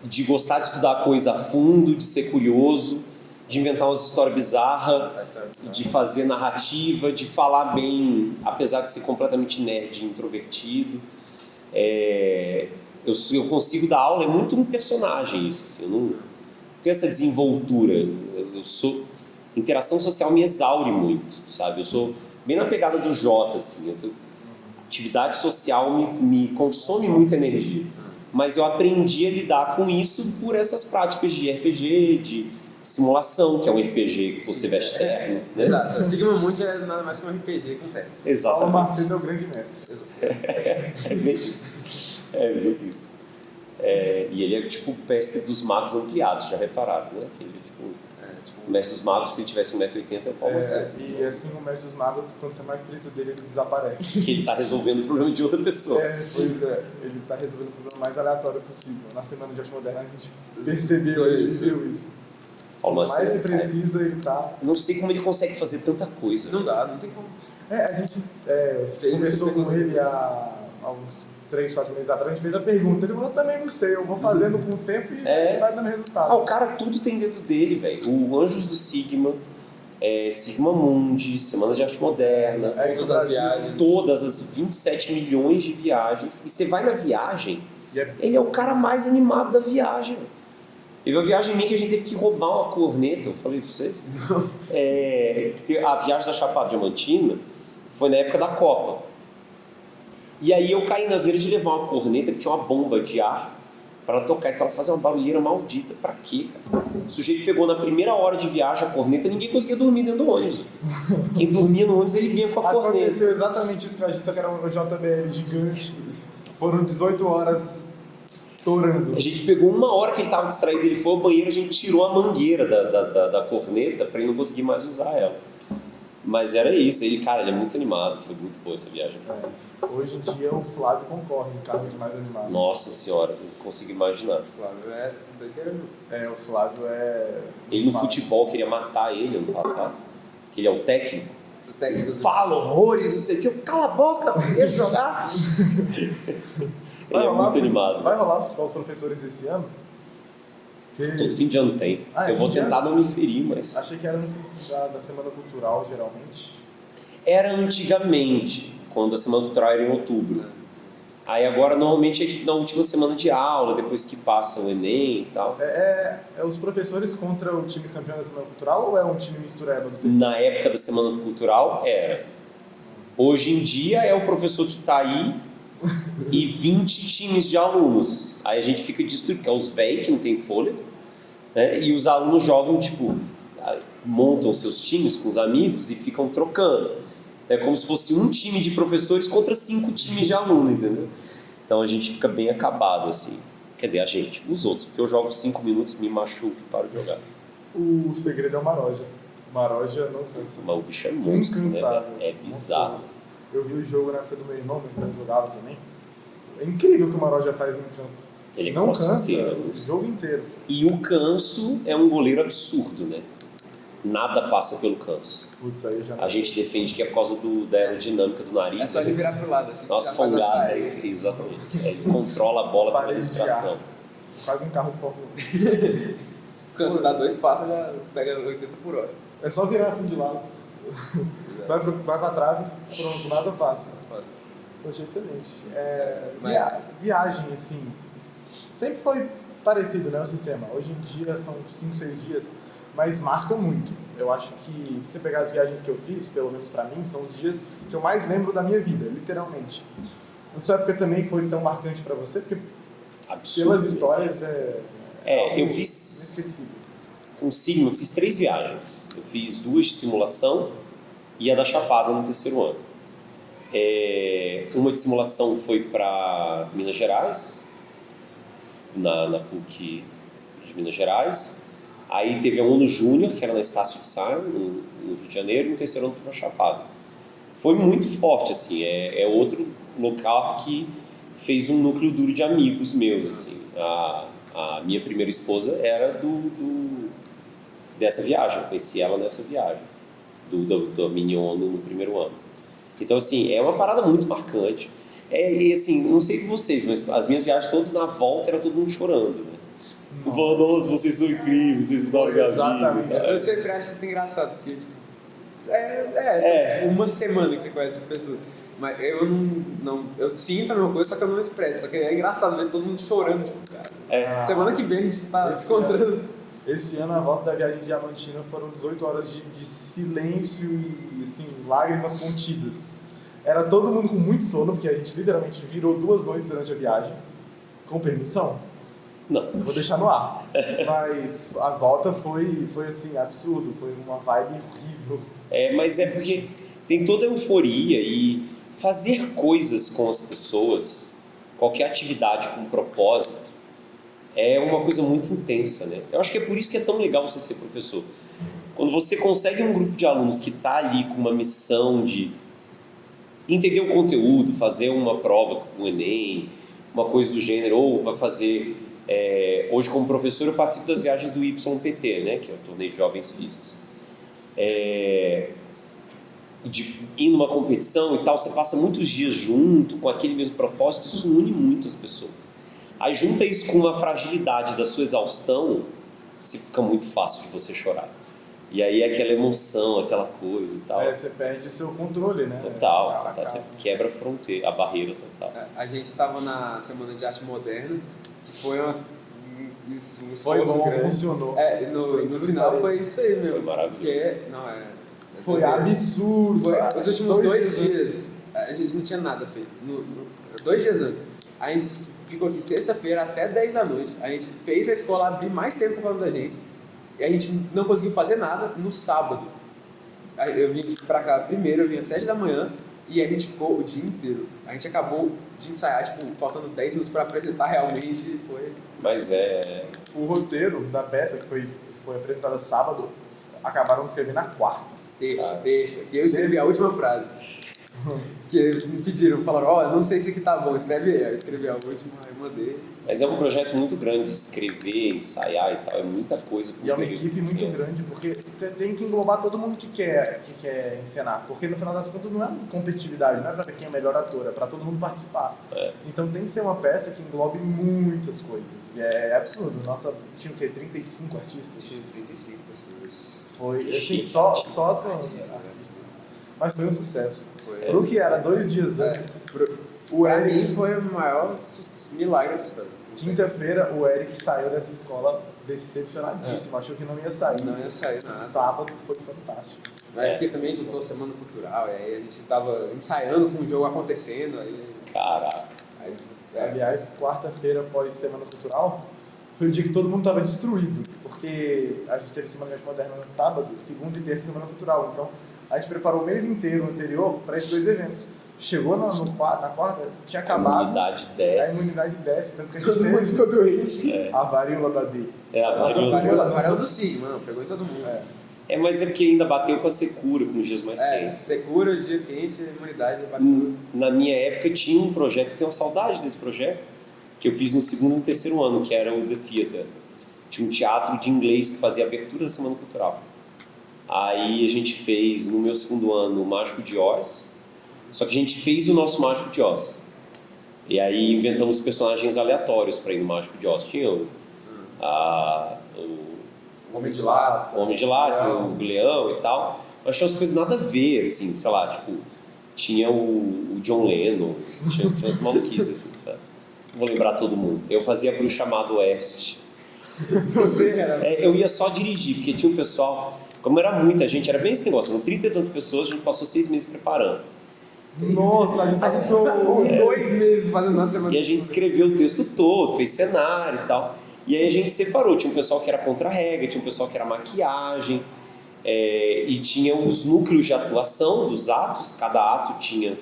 De gostar de estudar a coisa a fundo, de ser curioso, de inventar umas histórias bizarras, de fazer narrativa, de falar bem, apesar de ser completamente nerd e introvertido. Eu consigo dar aula, é muito um personagem isso, assim, eu não tenho essa desenvoltura, interação social me exaure muito, sabe, eu sou bem na pegada do Jota, assim, atividade social me consome muita energia, mas eu aprendi a lidar com isso por essas práticas de RPG, de simulação, que é um RPG que você veste terno, né? Exato, o Sigma Mundi é nada mais que um RPG com terno. Paulo Macedo é o grande mestre. É bem isso. E ele é tipo o mestre dos magos ampliados, já repararam, né? Que ele, o mestre dos magos, se ele tivesse 1,80m, é o Paulo Macedo. E assim, o mestre dos magos, quando você mais precisa dele, ele desaparece. Ele está resolvendo o problema de outra pessoa. Pois é, ele está resolvendo o problema mais aleatório possível. Na Semana de Arte Moderna a gente percebeu, a gente viu isso. Paulo Macedo, mais se precisa, ele tá... Não sei como ele consegue fazer tanta coisa. Não dá, não tem como. A gente conversou com ele há uns 3, 4 meses atrás, a gente fez a pergunta, ele falou, também não sei, eu vou fazendo com o tempo e vai dando resultado. O cara tudo tem dentro dele, velho. O Anjos do Sigma, Sigma Mundi, Semana de Arte Moderna, todas as viagens. Todas as 27 milhões de viagens. E você vai na viagem, ele é o cara mais animado da viagem, velho. Teve uma viagem minha que a gente teve que roubar uma corneta, eu falei pra vocês. A viagem da Chapada Diamantina foi na época da Copa. E aí eu caí nas neiras de levar uma corneta que tinha uma bomba de ar para tocar. Então ela fazia uma barulheira maldita. Pra quê, cara? O sujeito pegou na primeira hora de viagem a corneta, ninguém conseguia dormir dentro do ônibus. Quem dormia no ônibus, ele vinha com a corneta. Aconteceu exatamente isso com a gente, só que era um JBL gigante. Foram 18 horas... Torando. A gente pegou 1 hora que ele estava distraído, ele foi ao banheiro, a gente tirou a mangueira da corneta para ele não conseguir mais usar ela. Mas era isso, ele é muito animado, foi muito boa essa viagem. Hoje em dia o Flávio concorre em carro de mais animado. Nossa senhora, eu não consigo imaginar. O Flávio é doideira. O Flávio é... Ele no futebol queria matar ele ano passado, que ele é o técnico. Ele fala horrores, não sei o que, cala a boca, deixa eu jogar. Ele é muito animado. Vai rolar futebol os professores esse ano? Todo fim de ano tem. Eu vou tentar não me ferir, mas... Achei que era no fim da Semana Cultural, geralmente. Era antigamente, quando a Semana Cultural era em outubro. Aí agora normalmente é tipo na última semana de aula, depois que passa o Enem e tal. É os professores contra o time campeão da Semana Cultural ou é um time misturado do terceiro? Na época da Semana Cultural era. Hoje em dia é o professor que está aí e 20 times de alunos. Aí a gente fica destruído, porque é os velhos que não tem fôlego, né? E os alunos jogam, tipo, montam seus times com os amigos e ficam trocando. Então é como se fosse um time de professores contra 5 times de aluno, entendeu? Então a gente fica bem acabado, assim. Quer dizer, a gente, os outros, porque eu jogo 5 minutos, me machuco e paro de jogar. O segredo é o Maroja. O Maroja não cansa. Mas o bicho é monstro, né? Incansável. É bizarro. Eu vi o jogo na época do meu irmão, meu irmão jogava também. É incrível o que o Maroja faz em campo. Ele é não cansa crossfiteiro, o jogo inteiro. E o Canso é um goleiro absurdo, né? Nada passa pelo Canso. Putz, aí já não. A gente defende que é por causa da aerodinâmica do nariz. É só ele virar pro lado, assim. Nossa, já faz a folgado. parede. Exatamente. Ele controla a bola pela Parede de respiração. ar. Quase um carro de Fórmula 1. Quando você dá 2 passos, já pega 80 por hora. É só virar assim de lado. Vai pra trave, pronto, nada passa. Poxa, excelente. Viagem, assim, sempre foi parecido, né, o sistema. Hoje em dia são 5, 6 dias, mas marca muito. Eu acho que se você pegar as viagens que eu fiz, pelo menos pra mim, são os dias que eu mais lembro da minha vida, literalmente. Na sua época também foi tão marcante pra você, porque Absurdo. pelas histórias Eu fiz inesquecível. com o Sigma, eu fiz 3 viagens. Eu fiz 2 de simulação e a da Chapada no terceiro ano. Uma de simulação foi para Minas Gerais, na PUC de Minas Gerais. Aí teve a ONU Júnior, que era na Estácio de Sá, no Rio de Janeiro, e no terceiro ano foi para Chapada. Foi muito forte, assim, é outro local que fez um núcleo duro de amigos meus, assim. A minha primeira esposa era dessa viagem, eu conheci ela nessa viagem, da mini ONU no primeiro ano. Então, assim, é uma parada muito marcante. E assim, não sei com vocês, mas as minhas viagens todas na volta era todo mundo chorando, né? Nossa, vocês são incríveis, vocês mudaram minha vida. Exatamente. Eu sempre acho isso engraçado, porque tipo, tipo uma semana que você conhece as pessoas. Mas eu não eu sinto a mesma coisa, só que eu não expresso. Só que é engraçado ver todo mundo chorando, tipo, cara. Semana que vem a gente tá se encontrando. Esse ano, a volta da viagem de Diamantina foram 18 horas de silêncio e, assim, lágrimas contidas. Era todo mundo com muito sono, porque a gente literalmente virou 2 noites durante a viagem. Com permissão? Não. Eu vou deixar no ar. Mas a volta foi assim, absurdo. Foi uma vibe horrível. Mas é porque tem toda a euforia e fazer coisas com as pessoas, qualquer atividade com propósito, é uma coisa muito intensa, né? Eu acho que é por isso que é tão legal você ser professor. Quando você consegue um grupo de alunos que está ali com uma missão de entender o conteúdo, fazer uma prova com o Enem, uma coisa do gênero, ou vai fazer... hoje, como professor, eu participo das viagens do YPT, né? Que é o Torneio de Jovens Físicos. De ir numa competição e tal, você passa muitos dias junto, com aquele mesmo propósito, isso une muito as pessoas. Aí junta isso com a fragilidade da sua exaustão, se fica muito fácil de você chorar. E aí aquela emoção, aquela coisa e tal. Você perde o seu controle, né? Total. Você quebra a barreira total. A gente estava na Semana de Arte Moderna, que foi um esforço foi bom, grande. Funcionou. No final foi isso aí, meu. Foi maravilhoso. Foi absurdo. Os últimos 2 dias, a gente não tinha nada feito. 2 dias antes. A gente ficou aqui sexta-feira até 10 da noite. A gente fez a escola abrir mais tempo por causa da gente. E a gente não conseguiu fazer nada no sábado. Eu vim pra cá primeiro, eu vim às 7 da manhã e a gente ficou o dia inteiro. A gente acabou de ensaiar, tipo, faltando 10 minutos pra apresentar realmente. Mas o roteiro da peça, que foi apresentada sábado, acabaram escrevendo na quarta. Terça. Que eu escrevi a última frase. Que me pediram, falaram, não sei se aqui tá bom, escreve aí. Eu escrevi a última, aí mandei. Mas é um projeto muito grande de escrever, ensaiar e tal, é muita coisa. E é uma equipe muito grande, porque tem que englobar todo mundo que quer encenar, porque no final das contas não é competitividade, não é pra quem é melhor ator, é pra todo mundo participar. Então tem que ser uma peça que englobe muitas coisas, e é absurdo. Nossa, tinha o quê? 35 artistas? Tinha 35 pessoas. Foi, assim, só artistas, mas foi um sucesso. Foi. Pro que era 2 dias antes. Pra mim foi o maior milagre da história. Quinta-feira, o Eric saiu dessa escola decepcionadíssimo, achou que não ia sair. Não ia sair nada. Sábado foi fantástico. Mas porque também juntou Semana Cultural, e aí a gente tava ensaiando com o jogo acontecendo. Aí, Caraca. Aliás, quarta-feira após Semana Cultural, foi o dia que todo mundo estava destruído, porque a gente teve Semana de Arte Moderna no sábado, segunda e terça Semana Cultural. Então, a gente preparou o mês inteiro anterior para esses 2 eventos. Chegou na quarta, tinha acabado. A imunidade desce. A imunidade desce, tanto que a gente todo mundo teve ficou doente. a varíola da D. A Varíola do signo, mano, pegou em todo mundo. Mas é porque ainda bateu com a secura, com os dias mais quentes. Secura, dia quente, a imunidade bateu. Na minha época tinha um projeto, eu tenho uma saudade desse projeto, que eu fiz no 2º e no 3º ano, que era o The Theatre. Tinha um teatro de inglês que fazia a abertura da Semana Cultural. Aí a gente fez, no meu 2º ano, o Mágico de Oz, só que a gente fez o nosso Mágico de Oz. E aí inventamos personagens aleatórios para ir no Mágico de Oz. Tinha o Homem de Lata. O Homem de Lata, o Leão e tal. Mas tinha umas coisas nada a ver, assim, sei lá, tipo, tinha o John Lennon, tinha umas maluquices, assim, sabe? Não vou lembrar todo mundo. Eu fazia a Bruxa Má do Oeste. Você era... Eu ia só dirigir, porque tinha um pessoal, como era muita gente, era bem esse negócio, com 30 e tantas pessoas, a gente passou 6 meses preparando. Nossa, a gente passou 2 meses fazendo uma semana. E a gente escreveu o texto todo, fez cenário e tal. E aí a gente separou, tinha um pessoal que era contra-regra, tinha um pessoal que era maquiagem, e tinha os núcleos de atuação dos atos, cada ato tinha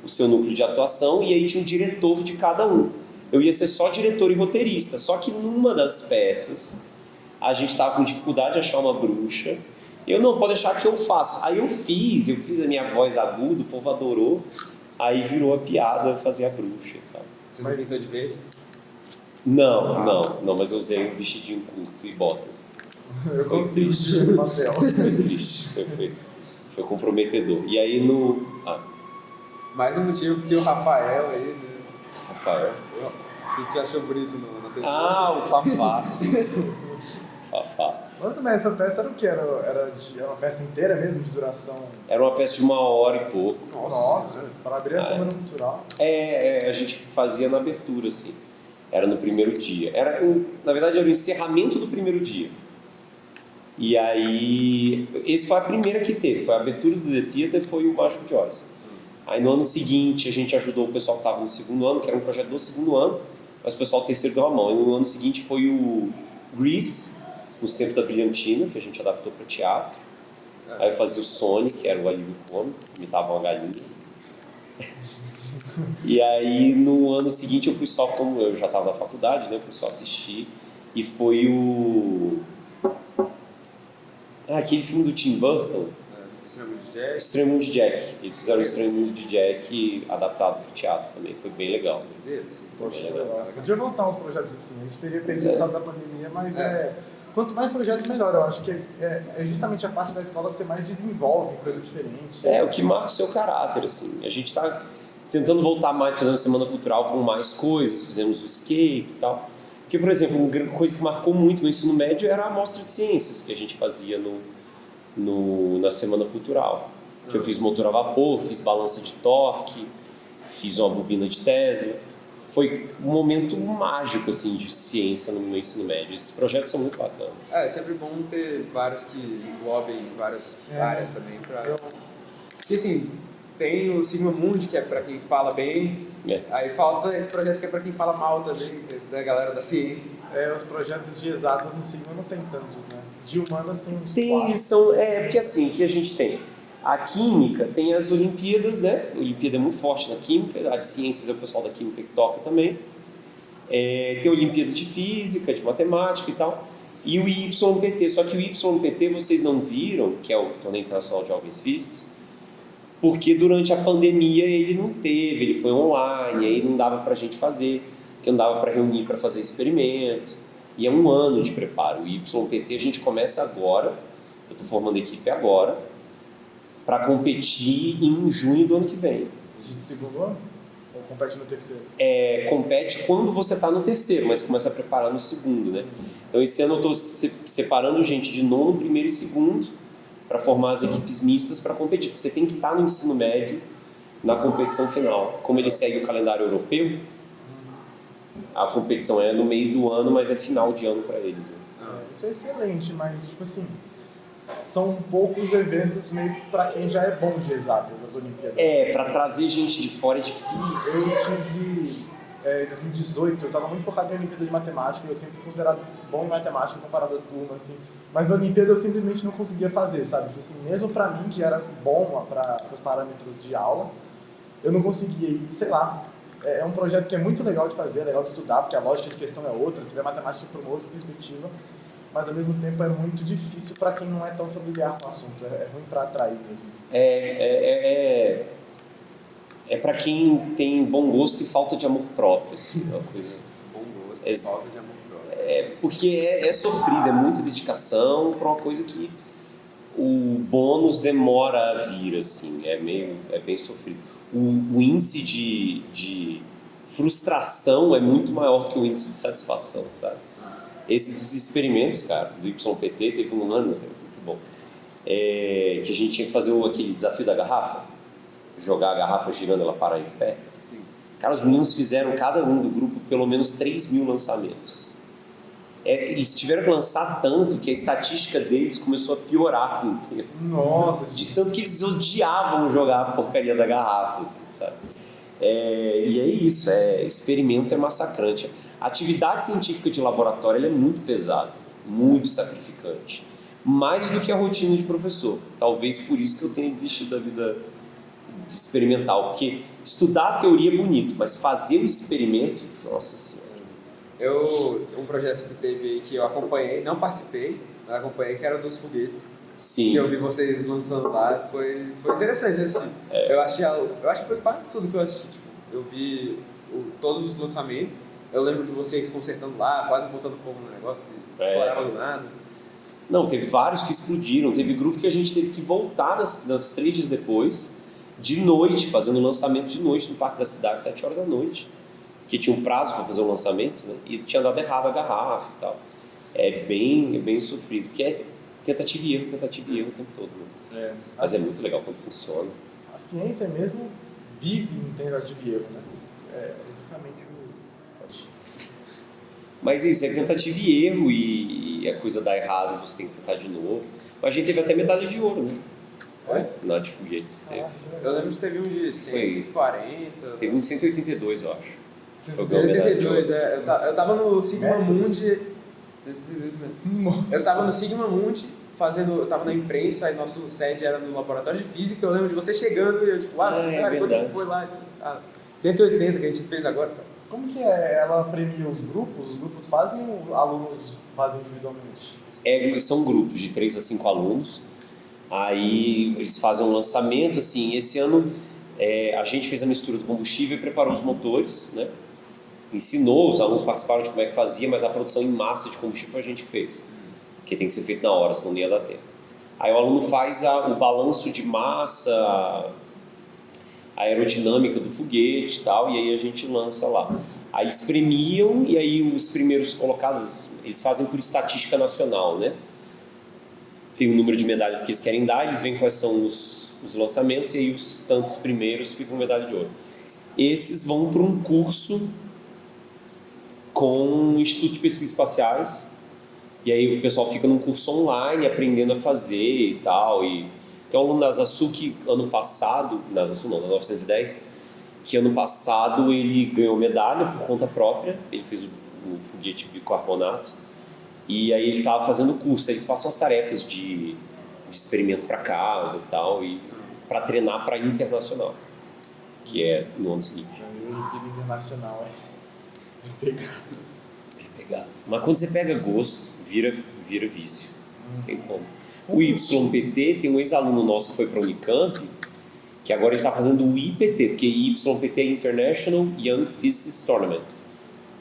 o seu núcleo de atuação, e aí tinha um diretor de cada um. Eu ia ser só diretor e roteirista, só que numa das peças a gente estava com dificuldade de achar uma bruxa. Eu não, pode deixar que eu faço. Aí eu fiz a minha voz aguda, o povo adorou, aí virou a piada fazer a bruxa e tal. Você se pintou de verde? Não, mas eu usei um vestidinho curto e botas. Eu consigo tirar o papel. Foi triste, foi comprometedor. E aí Mais um motivo porque o Rafael aí, né? Rafael? O que você achou bonito na TV? O Fafá, sim. Fafá. Nossa, mas essa peça era o que? Era uma peça inteira mesmo, de duração? Era uma peça de 1 hora e pouco. Nossa, para abrir a Semana Cultural. A gente fazia na abertura, assim. Era no primeiro dia. Na verdade, era o encerramento do primeiro dia. E aí, esse foi a primeira que teve. Foi a abertura do The Theatre e foi o Mágico de Oz. Aí no ano seguinte, a gente ajudou o pessoal que estava no 2º ano, que era um projeto do 2º ano, mas o pessoal do 3º deu a mão. E no ano seguinte foi o Grease, Nos Tempos da Brilhantina, que a gente adaptou para teatro. Aí eu fazia o Sonic, que era o alívio cômico, imitava uma galinha. E aí no ano seguinte eu fui só, como eu já estava na faculdade, né, eu fui só assistir, e foi aquele filme do Tim Burton, Estranho Mundo de Jack. Eles fizeram o Estranho Mundo de Jack adaptado para o teatro também, foi bem legal. Poxa, legal. Podia voltar uns projetos assim, a gente teria perdido por causa da pandemia, mas quanto mais projetos melhor. Eu acho que é justamente a parte da escola que você mais desenvolve coisa diferente. O que marca o seu caráter, assim. A gente está tentando voltar mais, fazendo Semana Cultural com mais coisas, fizemos o escape e tal. Porque, por exemplo, uma coisa que marcou muito no ensino médio era a mostra de ciências que a gente fazia na Semana Cultural. Que eu fiz motor a vapor, fiz balança de torque, fiz uma bobina de Tesla. Foi um momento mágico, assim, de ciência no ensino médio. Esses projetos são muito bacanas. É sempre bom ter vários que englobem várias áreas também. Porque, assim, tem o Sigma Mundi, que é para quem fala bem. Aí falta esse projeto que é para quem fala mal também, da galera da ciência. Os projetos de exatas no Sigma não tem tantos, né? De humanas tem uns 4. Porque assim, o que a gente tem? A química tem as Olimpíadas, né? A Olimpíada é muito forte na química, a de ciências é o pessoal da química que toca também. Tem a Olimpíada de física, de matemática e tal. E o YPT, só que o YPT vocês não viram, que é o Torneio Internacional de Jovens Físicos, porque durante a pandemia ele não teve, ele foi online, aí não dava pra gente fazer, porque não dava para reunir para fazer experimento. E é 1 ano de preparo. O YPT a gente começa agora, eu estou formando equipe agora, para competir em junho do ano que vem. De 2º ano? Ou compete no 3º? Compete quando você está no 3º, mas começa a preparar no 2º, né? Então esse ano eu estou separando gente de 9º, 1º e 2º para formar as equipes mistas para competir, porque você tem que estar no ensino médio na competição final. Como ele segue o calendário europeu, a competição é no meio do ano, mas é final de ano para eles. Né? Isso é excelente, mas tipo assim, são poucos eventos meio para quem já é bom de exatas, as Olimpíadas. Para trazer gente de fora é difícil. Eu tive, em 2018, eu estava muito focado em Olimpíada de Matemática, e eu sempre fui considerado bom em matemática comparado à turma, assim. Mas na Olimpíada eu simplesmente não conseguia fazer, sabe? Tipo assim, mesmo para mim, que era bom para os parâmetros de aula, eu não conseguia ir, sei lá. É um projeto que é muito legal de fazer, é legal de estudar, porque a lógica de questão é outra, você vê a matemática por uma outra perspectiva, mas ao mesmo tempo é muito difícil para quem não é tão familiar com o assunto, é ruim para atrair mesmo. É para quem tem bom gosto e falta de amor próprio, assim, uma coisa. Bom gosto e falta de amor próprio. Porque é sofrido, é muita dedicação para uma coisa que o bônus demora a vir, assim, é bem sofrido. O índice de frustração é muito maior que o índice de satisfação, sabe? Esses dos experimentos, cara, do YPT, teve um ano, muito bom, que a gente tinha que fazer aquele desafio da garrafa, jogar a garrafa girando, ela parar em pé. Sim. Cara, os meninos fizeram, cada um do grupo, pelo menos 3.000 lançamentos. Eles tiveram que lançar tanto que a estatística deles começou a piorar com o tempo. Nossa! De tanto que eles odiavam jogar a porcaria da garrafa, assim, sabe? E é isso, experimento é massacrante. A atividade científica de laboratório ela é muito pesada, muito sacrificante. Mais do que a rotina de professor. Talvez por isso que eu tenha desistido da vida experimental. Porque estudar a teoria é bonito, mas fazer o experimento, nossa senhora. Um projeto que teve aí que eu acompanhei, não participei, mas acompanhei, que era dos foguetes. Sim. Que eu vi vocês lançando lá, foi interessante assistir. Eu acho que foi quase tudo que eu assisti. Tipo, eu vi todos os lançamentos. Eu lembro de vocês consertando lá, quase botando fogo no negócio, que explorava do nada. Não, teve vários que explodiram. Teve grupo que a gente teve que voltar das 3 dias depois, de noite, fazendo lançamento de noite no Parque da Cidade, 7 horas da noite. Que tinha um prazo para fazer o lançamento, né? E tinha dado errado a garrafa e tal. É bem sofrido, porque é tentativa e erro o tempo todo. Né? Mas é muito legal quando funciona. A ciência mesmo vive em tentativa e erro, né? É justamente Mas isso, é tentativa e erro, e a coisa dá errado, você tem que tentar de novo. Mas a gente teve até medalha de ouro, né? Na de foguetes teve. Eu lembro que teve um de 140. Teve um de 182, eu acho. 182, eu tava no Sigma Mundi. 182 mesmo. Eu tava no Sigma Mundi, eu tava na imprensa, aí nosso sede era no laboratório de física. Eu lembro de você chegando e eu tipo, cara, todo mundo foi lá. 180 que a gente fez agora. Tá. Como que é? Ela premia os grupos? Os grupos fazem ou os alunos fazem individualmente? São grupos de 3 a 5 alunos. Aí eles fazem um lançamento, assim, esse ano a gente fez a mistura do combustível e preparou os motores, né? Ensinou, os alunos participaram de como é que fazia, mas a produção em massa de combustível foi a gente que fez, que tem que ser feito na hora, senão não ia dar tempo. Aí o aluno faz o balanço de massa, a aerodinâmica do foguete e tal, e aí a gente lança lá. Aí eles premiam, e aí os primeiros colocados, eles fazem por estatística nacional, né? Tem o número de medalhas que eles querem dar, eles veem quais são os lançamentos, e aí os tantos primeiros ficam medalha de ouro. Esses vão para um curso com o Instituto de Pesquisas Espaciais, e aí o pessoal fica num curso online aprendendo a fazer e tal. E tem um aluno da Zasu que ano passado, na 910, que ano passado ele ganhou medalha por conta própria, ele fez o foguete bicarbonato, e aí ele estava fazendo o curso, eles passam as tarefas de experimento para casa e tal, e para treinar para internacional, que é no ano seguinte. A Olimpíada Internacional É pegado. Mas quando você pega gosto, vira vício. Não tem como. O YPT tem um ex-aluno nosso que foi para a Unicamp, que agora ele está fazendo o IPT, porque YPT é International Young Physicists Tournament.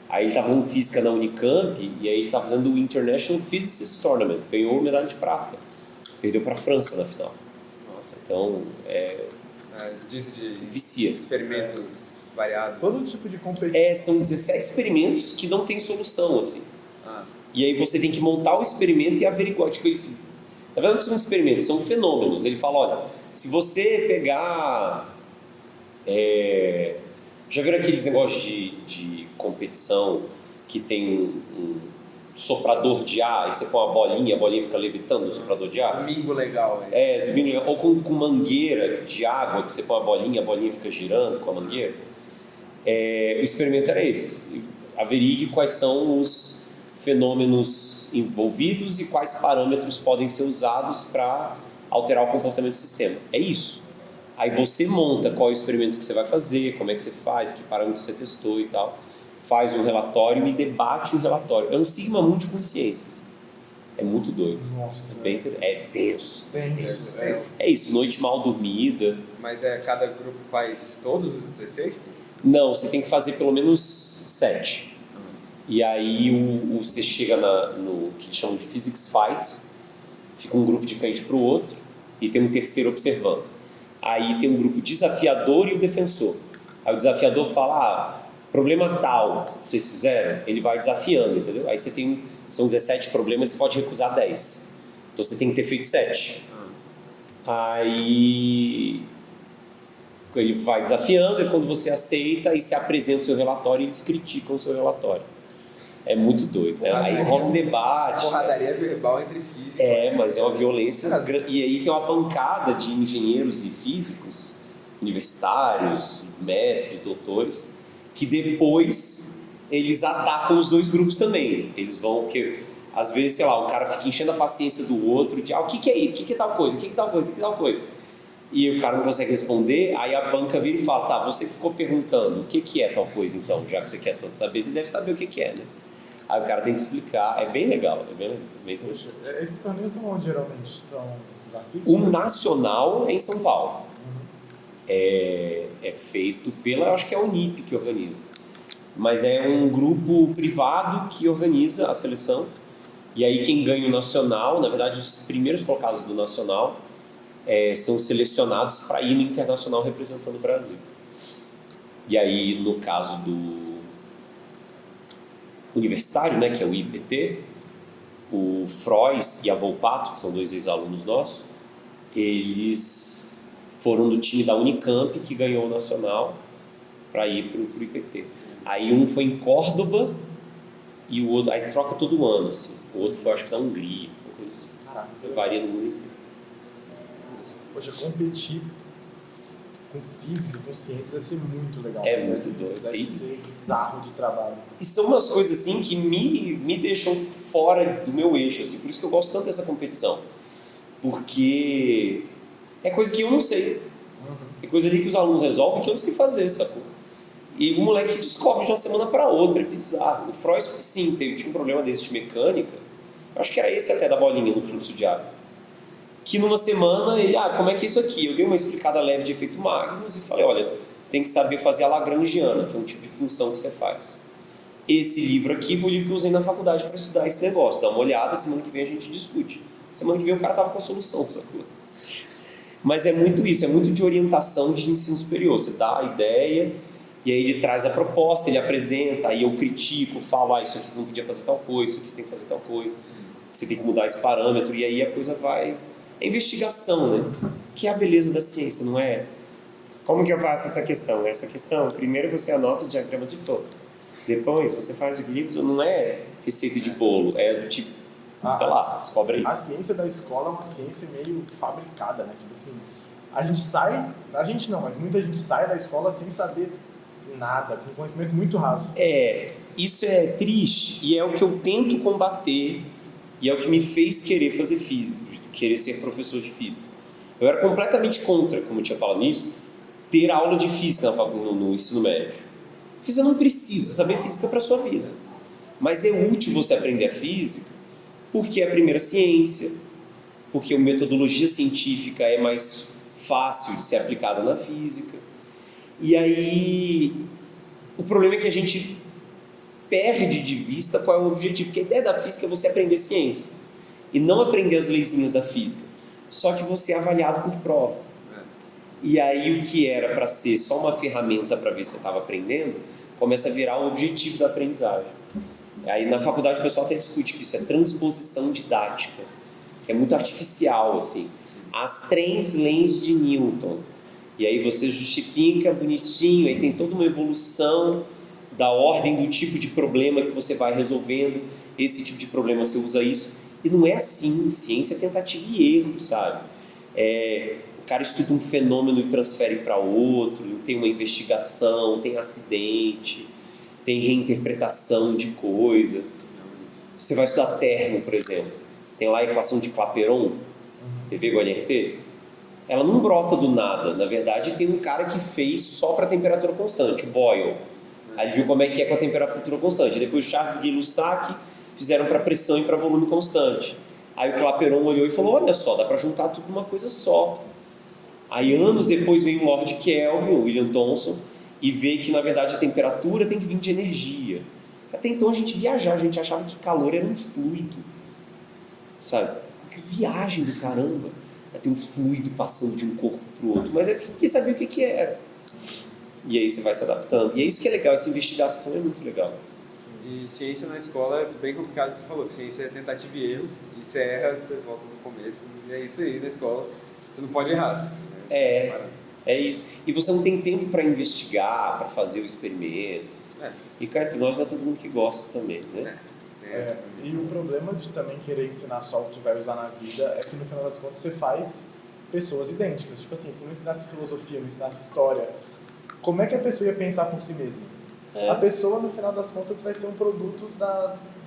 Aí ele está fazendo física na Unicamp, e aí ele está fazendo o International Physicists Tournament. Ganhou medalha de prata. Perdeu para a França na final. Então, vicia. Experimentos variados. Todo tipo de competição. São 17 experimentos que não tem solução, assim. E aí você tem que montar o experimento e averiguar. Tipo, eles, na verdade, não são experimentos, são fenômenos. Ele fala, olha, se você pegar Já viram aqueles negócios de competição que tem um soprador de ar, e você põe a bolinha fica levitando no soprador de ar? Domingo legal aí. Domingo legal. Ou com mangueira de água, que você põe a bolinha fica girando com a mangueira. O experimento era esse. Averigue quais são os fenômenos envolvidos e quais parâmetros podem ser usados para alterar o comportamento do sistema. É isso. Aí você monta qual é o experimento que você vai fazer, como é que você faz, que parâmetros você testou e tal. Faz um relatório e debate o relatório. É um sigma multiconsciências. É muito doido. Nossa. É tenso. Tenso. É isso, noite mal dormida. Mas cada grupo faz todos os 16? Não, você tem que fazer pelo menos 7. E aí você chega no que chamam de Physics Fight, fica um grupo de frente para o outro e tem um terceiro observando. Aí tem um grupo desafiador e o defensor. Aí o desafiador fala, problema tal, vocês fizeram? Ele vai desafiando, entendeu? Aí são 17 problemas, você pode recusar 10. Então você tem que ter feito 7. Aí ele vai desafiando e quando você aceita, aí você apresenta o seu relatório e eles criticam o seu relatório. É muito doido, né? Aí rola um debate. Porradaria verbal entre físicos. Mas é uma violência grande. E aí tem uma bancada de engenheiros e físicos, universitários, mestres, doutores, que depois eles atacam os dois grupos também. Eles vão, porque às vezes, sei lá, o cara fica enchendo a paciência do outro, de o que é isso? O que é tal coisa? O que é tal coisa? O que é tal coisa? E o cara não consegue responder, aí a banca vira e fala, tá, você ficou perguntando o que é tal coisa então, já que você quer tanto saber, você deve saber o que é, né? Aí o cara tem que explicar, é bem legal, bem interessante. Esses torneios são onde geralmente? São gratuitos? O nacional é em São Paulo. É feito pela, acho que é a Unip que organiza. Mas é um grupo privado que organiza a seleção. E aí quem ganha o nacional, na verdade os primeiros colocados do nacional são selecionados para ir no internacional representando o Brasil. E aí no caso do universitário, né, que é o IPT, o Frois e a Volpato, que são 2 ex-alunos nossos, eles foram do time da Unicamp que ganhou o nacional para ir para o IPT. Aí um foi em Córdoba e o outro, aí troca todo ano, assim. O outro foi, acho que da Hungria, uma coisa assim. Caraca. Varia no mundo inteiro. Poxa, competir com física, com ciência deve ser muito legal. É muito doido. Deve ser bizarro de trabalho. E são umas coisas assim que me deixam fora do meu eixo, assim. Por isso que eu gosto tanto dessa competição. Porque é coisa que eu não sei. É coisa ali que os alunos resolvem que eu não sei fazer, sacou? E o moleque descobre de uma semana para outra, é bizarro. O Freud, sim, tinha um problema desse de mecânica, eu acho que era esse até da bolinha no fluxo de água. Que numa semana ele, como é que é isso aqui? Eu dei uma explicada leve de efeito Magnus e falei, olha, você tem que saber fazer a Lagrangiana, que é um tipo de função que você faz. Esse livro aqui foi o livro que eu usei na faculdade para estudar esse negócio. Dá uma olhada, semana que vem a gente discute. Semana que vem o cara tava com a solução, sacou? Mas é muito isso, é muito de orientação de ensino superior. Você dá a ideia e aí ele traz a proposta, ele apresenta, aí eu critico, falo, isso aqui você não podia fazer tal coisa, isso aqui você tem que fazer tal coisa, você tem que mudar esse parâmetro, e aí a coisa vai... É investigação, né? Que é a beleza da ciência, não é? Como que eu faço essa questão? Essa questão, primeiro você anota o diagrama de forças, depois você faz o equilíbrio, não é receita de bolo, é do tipo, sei lá, descobre aí. A ciência da escola é uma ciência meio fabricada, né? Tipo assim, mas muita gente sai da escola sem saber nada, com conhecimento muito raso. Isso é triste e é o que eu tento combater e é o que me fez querer fazer física, querer ser professor de física. Eu era completamente contra, como eu tinha falado nisso, ter aula de física no ensino médio. Porque você não precisa saber física para a sua vida. Mas é útil você aprender a física porque é a primeira ciência, porque a metodologia científica é mais fácil de ser aplicada na física. E aí, o problema é que a gente perde de vista qual é o objetivo, porque a ideia da física é você aprender ciência e não aprender as leizinhas da física, só que você é avaliado por prova. E aí o que era para ser só uma ferramenta para ver se você estava aprendendo, começa a virar o objetivo da aprendizagem. Aí na faculdade o pessoal até discute que isso é transposição didática, que é muito artificial, assim. As 3 leis de Newton. E E aí você justifica bonitinho, aí tem toda uma evolução da ordem do tipo de problema que você vai resolvendo. Esse tipo de problema você usa isso. E não é assim, ciência é tentativa e erro, sabe? O cara estuda um fenômeno e transfere para outro, tem uma investigação, tem acidente, tem reinterpretação de coisa. Você vai estudar termo, por exemplo. Tem lá a equação de Clapeyron, TV igual a LRT. Ela não brota do nada. Na verdade, tem um cara que fez só para temperatura constante, o Boyle. Aí ele viu como é que é com a temperatura constante. Depois o Charles Gay-Lussac fizeram para pressão e para volume constante. Aí o Clapeyron olhou e falou, olha só, dá para juntar tudo numa coisa só. Aí anos depois vem o Lord Kelvin, o William Thomson, e vê que na verdade a temperatura tem que vir de energia. Até então a gente viajava, a gente achava que calor era um fluido, sabe? Que viagem do caramba, ter um fluido passando de um corpo para o outro, mas é porque ninguém sabia o que era. E aí você vai se adaptando. E é isso que é legal, essa investigação é muito legal. E ciência na escola é bem complicado, você falou, ciência é tentativa e erro, e você erra, você volta no começo, e é isso aí na escola, você não pode errar. É isso. E você não tem tempo para investigar, para fazer o experimento. E cá entre nós, não é todo mundo que gosta também, né? E o problema de também querer ensinar só o que vai usar na vida é que no final das contas você faz pessoas idênticas. Tipo assim, se não ensinasse filosofia, não ensinasse história, como é que a pessoa ia pensar por si mesma? A pessoa, no final das contas, vai ser um produto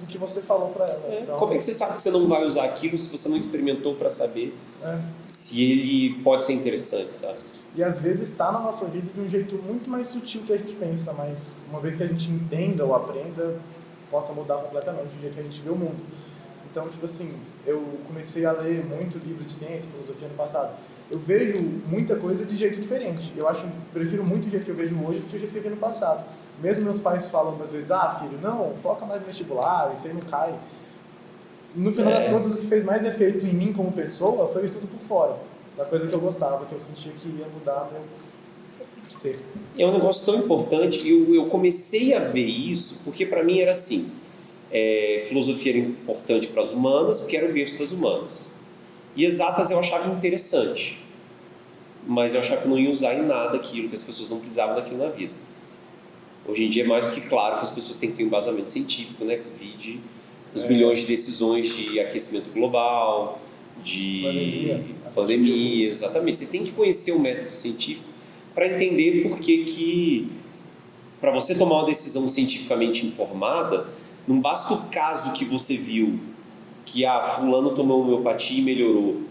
do que você falou para ela. Então, como é que você sabe que você não vai usar aquilo se você não experimentou para saber se ele pode ser interessante, sabe? E às vezes está na nossa vida de um jeito muito mais sutil que a gente pensa, mas uma vez que a gente entenda ou aprenda, possa mudar completamente o jeito que a gente vê o mundo. Então, tipo assim, eu comecei a ler muito livro de ciência, filosofia no passado. Eu vejo muita coisa de jeito diferente. Prefiro muito o jeito que eu vejo hoje do que o jeito que eu vi no passado. Mesmo meus pais falam às vezes, filho, não, foca mais no vestibular, isso aí não cai. No final das contas, o que fez mais efeito em mim como pessoa foi o estudo por fora. Da coisa que eu gostava, que eu sentia que ia mudar meu ser. É um negócio tão importante, eu comecei a ver isso, porque para mim era assim, filosofia era importante para as humanas, porque era o berço das humanas. E exatas eu achava interessante, mas eu achava que não ia usar em nada aquilo, que as pessoas não precisavam daquilo na vida. Hoje em dia é mais do que claro que as pessoas têm que ter um embasamento científico, né? Vide os milhões de decisões de aquecimento global, de pandemia, exatamente. Você tem que conhecer o método científico para entender por que para você tomar uma decisão cientificamente informada, não basta o caso que você viu, que fulano tomou homeopatia e melhorou.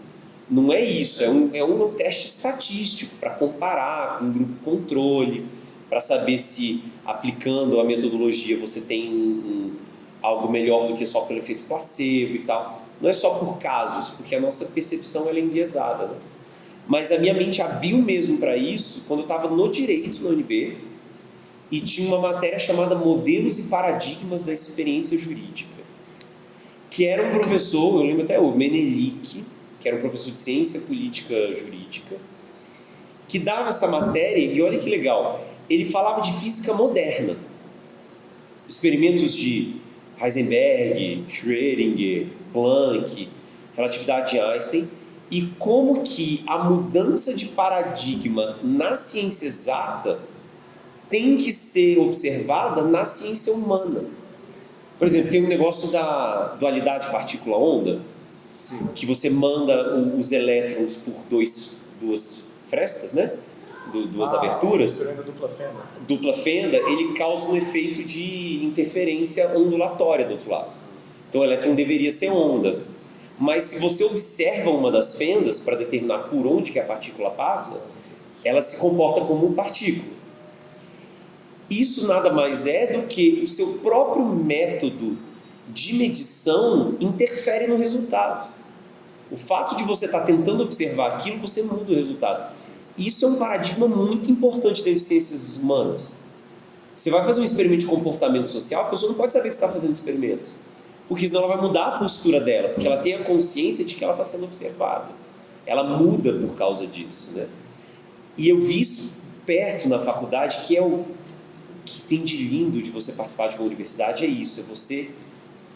Não é isso, é um teste estatístico para comparar com um grupo controle, para saber se aplicando a metodologia você tem algo melhor do que só pelo efeito placebo e tal. Não é só por casos, porque a nossa percepção ela é enviesada, né? Mas a minha mente abriu mesmo para isso quando eu estava no Direito, na UNB, e tinha uma matéria chamada Modelos e Paradigmas da Experiência Jurídica, que era um professor, eu lembro até o Menelik, que era um professor de Ciência Política Jurídica, que dava essa matéria, e olha que legal, ele falava de física moderna, experimentos de Heisenberg, Schrödinger, Planck, relatividade de Einstein, e como que a mudança de paradigma na ciência exata tem que ser observada na ciência humana. Por exemplo, tem um negócio da dualidade partícula-onda, que você manda os elétrons por duas frestas, né? Duas aberturas. Dupla fenda, ele causa um efeito de interferência ondulatória do outro lado. Então o elétron deveria ser onda. Mas se você observa uma das fendas para determinar por onde que a partícula passa, ela se comporta como uma partícula. Isso nada mais é do que o seu próprio método de medição interfere no resultado. O fato de você estar tentando observar aquilo, você muda o resultado. Isso é um paradigma muito importante dentro de ciências humanas. Você vai fazer um experimento de comportamento social, a pessoa não pode saber que você está fazendo experimento, porque senão ela vai mudar a postura dela, porque ela tem a consciência de que ela está sendo observada. Ela muda por causa disso, né? E eu vi isso perto na faculdade, que é o que tem de lindo de você participar de uma universidade, é isso, é você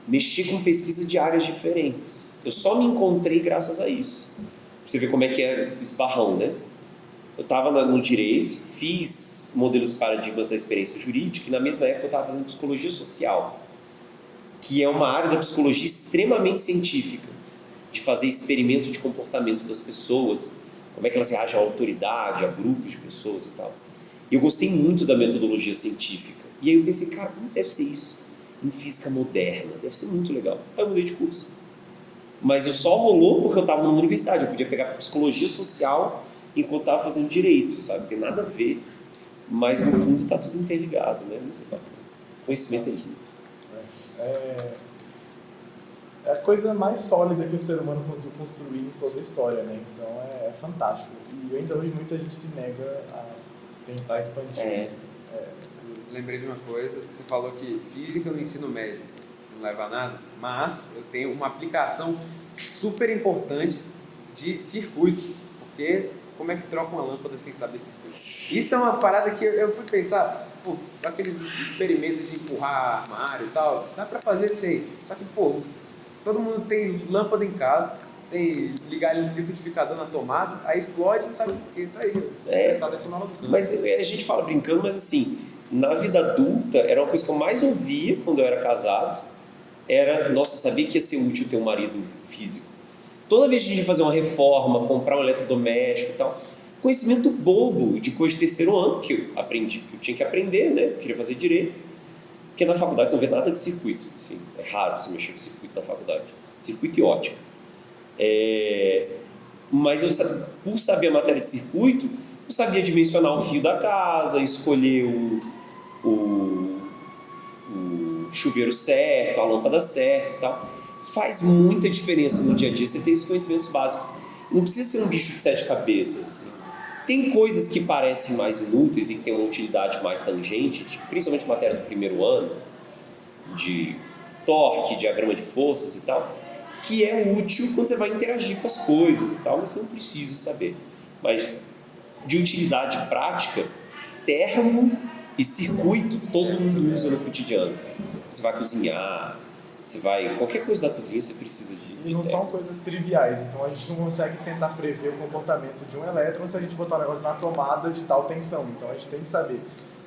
mexer com pesquisa de áreas diferentes. Eu só me encontrei graças a isso. Você vê como é que é esbarrão, né? eu estava no direito, fiz modelos e paradigmas da experiência jurídica e na mesma época eu estava fazendo psicologia social, que é uma área da psicologia extremamente científica, de fazer experimentos de comportamento das pessoas, como é que elas reagem à autoridade, a grupos de pessoas e tal. E eu gostei muito da metodologia científica. E aí eu pensei, cara, como deve ser isso em física moderna? Deve ser muito legal. Aí eu mudei de curso. Mas eu só rolou porque eu estava numa universidade. Eu podia pegar psicologia social enquanto estava fazendo direito, sabe? Não tem nada a ver. Mas no fundo está tudo interligado, né? Muito bacana. Conhecimento é lindo. É a coisa mais sólida que o ser humano conseguiu construir em toda a história, né? Então é fantástico. E ainda hoje muita gente se nega a tentar expandir. Lembrei de uma coisa, você falou que física no ensino médio não leva a nada, mas eu tenho uma aplicação super importante de circuito, porque como é que troca uma lâmpada sem saber circuito? Isso é uma parada que eu fui pensar, pô, aqueles experimentos de empurrar armário e tal, dá pra fazer sem, só que, pô, todo mundo tem lâmpada em casa, tem ligar liquidificador na tomada, aí explode, não sabe por quê, tá aí. Mas a gente fala brincando, mas assim, na vida adulta, era uma coisa que eu mais ouvia quando eu era casado, era, nossa, sabia que ia ser útil ter um marido físico. Toda vez que a gente ia fazer uma reforma, comprar um eletrodoméstico e tal, conhecimento bobo de coisa de terceiro ano, que eu aprendi, que eu tinha que aprender, né? Eu queria fazer direito. Porque na faculdade você não vê nada de circuito, assim, é raro você mexer com circuito na faculdade. Circuito e ótica. Mas eu, por saber a matéria de circuito, eu sabia dimensionar o fio da casa, escolher o chuveiro certo, a lâmpada certa e tal. Faz muita diferença no dia a dia você ter esses conhecimentos básicos. Não precisa ser um bicho de 7 cabeças, assim. Tem coisas que parecem mais inúteis e que têm uma utilidade mais tangente, principalmente matéria do primeiro ano, de torque, diagrama de forças e tal, que é útil quando você vai interagir com as coisas e tal, mas você não precisa saber. Mas de utilidade prática, termo e circuito todo mundo usa no cotidiano. Você vai cozinhar, qualquer coisa da cozinha você precisa de E não termo. são coisas triviais, então a gente não consegue tentar prever o comportamento de um elétron se a gente botar um negócio na tomada de tal tensão. Então a gente tem que saber,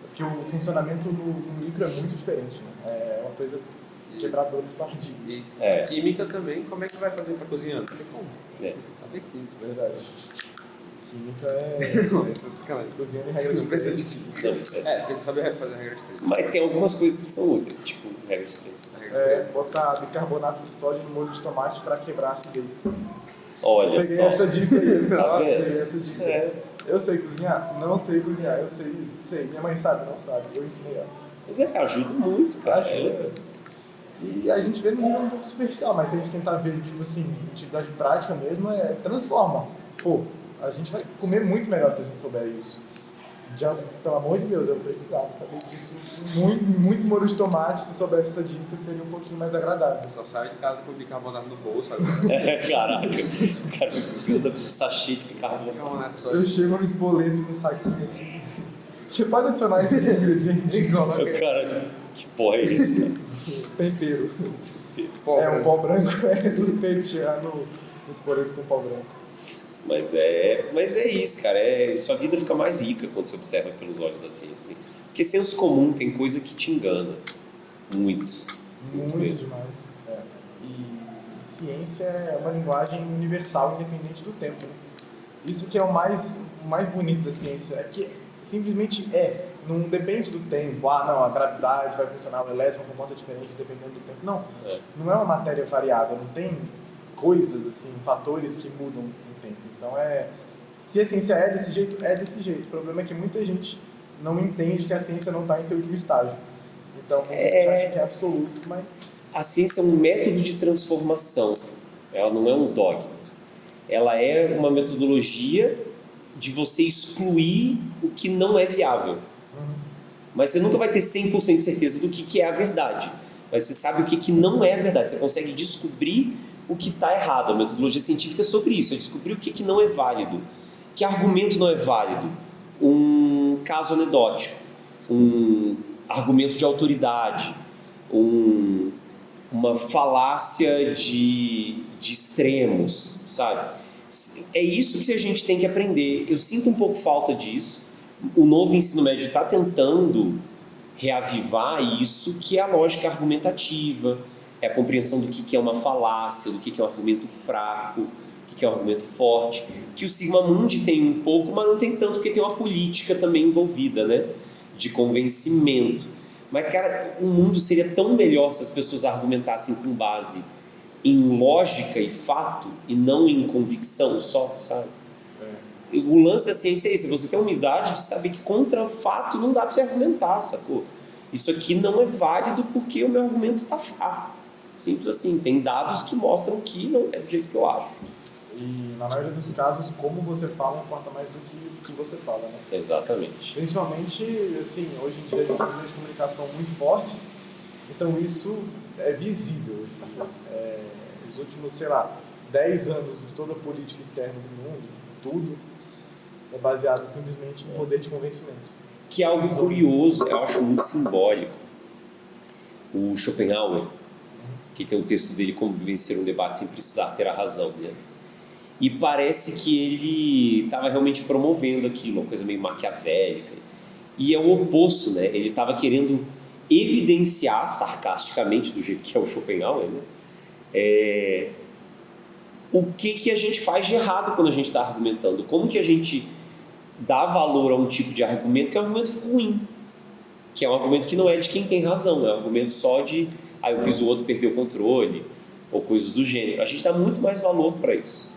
porque o funcionamento no micro é muito diferente, né? É uma coisa quebradora de paradigma. E química também, como é que vai fazer para cozinhar? Não tem como. Saber química. Verdade. Química cozinha em regra Não de precisa de três. química. Você sabe fazer regra de 3. Mas tem algumas coisas que são úteis, tipo regra de 3. Botar bicarbonato de sódio no molho de tomate para quebrar a acidez. Olha Peguei só. essa dica aí. Tá vendo? Peguei essa dica. Eu sei cozinhar? Não sei cozinhar. Eu sei isso? Sei. Minha mãe sabe? Não sabe. Eu ensinei ela. Mas ajuda muito, cara. Ajuda. E a gente vê no nível um pouco superficial, mas se a gente tentar ver, tipo assim, utilidade prática mesmo, transforma. Pô, a gente vai comer muito melhor se a gente souber isso. Já, pelo amor de Deus, eu precisava saber disso. Muito molho de tomate, se soubesse essa dica, seria um pouquinho mais agradável. Só saio de casa com bicarbonato no bolso, sabe? Caraca, o cara anda com sachê de bicarbonato. Eu chego no espoleto no saquinho aqui. Você pode adicionar esse ingrediente? Cara, que porra é isso, cara? Tempero. Um pó branco é suspeito chegar no espoleto com pó branco. Mas é isso, cara. Sua vida fica mais rica quando você observa pelos olhos da ciência. Assim. Porque senso comum tem coisa que te engana. Muito Muito demais. E ciência é uma linguagem universal, independente do tempo. Né? Isso que é o mais bonito da ciência. É que simplesmente não depende do tempo. Não, a gravidade vai funcionar, o elétron comporta diferente dependendo do tempo. Não é uma matéria variável, não tem coisas, assim, fatores que mudam no tempo. Então, se a ciência é desse jeito, é desse jeito. O problema é que muita gente não entende que a ciência não está em seu último estágio. Então, muita gente acha que é absoluto, mas... A ciência é um método de transformação. Ela não é um dogma. Ela é uma metodologia de você excluir o que não é viável. Mas você nunca vai ter 100% de certeza do que é a verdade. Mas você sabe o que não é a verdade. Você consegue descobrir o que está errado. A metodologia científica é sobre isso. É descobrir o que não é válido. Que argumento não é válido. Um caso anedótico. Um argumento de autoridade. Uma falácia de extremos, sabe? É isso que a gente tem que aprender. Eu sinto um pouco falta disso. O novo ensino médio está tentando reavivar isso, que é a lógica argumentativa, é a compreensão do que é uma falácia, do que é um argumento fraco, do que é um argumento forte, que o Sigma Mundi tem um pouco, mas não tem tanto, porque tem uma política também envolvida, né? De convencimento. Mas, cara, o mundo seria tão melhor se as pessoas argumentassem com base em lógica e fato e não em convicção só, sabe? O lance da ciência é isso, você tem a humildade de saber que contra fato não dá para você argumentar, sacou? Isso aqui não é válido porque o meu argumento está fraco. Simples assim, tem dados que mostram que não é do jeito que eu acho. E na maioria dos casos, como você fala importa mais do que você fala, né? Exatamente. Principalmente, assim, hoje em dia a gente tem meios de comunicação muito fortes, então isso é visível hoje em dia. Os últimos, 10 anos de toda a política externa do mundo, de tudo, é baseado simplesmente em poder de convencimento. Que é algo curioso, eu acho muito simbólico. O Schopenhauer, que tem o texto dele Como Vencer um Debate Sem Precisar Ter a Razão, né? E parece que ele estava realmente promovendo aquilo, uma coisa meio maquiavélica. E é o oposto, né? Ele estava querendo evidenciar, sarcasticamente, do jeito que é o Schopenhauer, né? O que a gente faz de errado quando a gente está argumentando. Como que a gente dá valor a um tipo de argumento que é um argumento ruim, que é um argumento que não é de quem tem razão, é um argumento só de eu fiz o outro perder o controle, ou coisas do gênero. A gente dá muito mais valor para isso.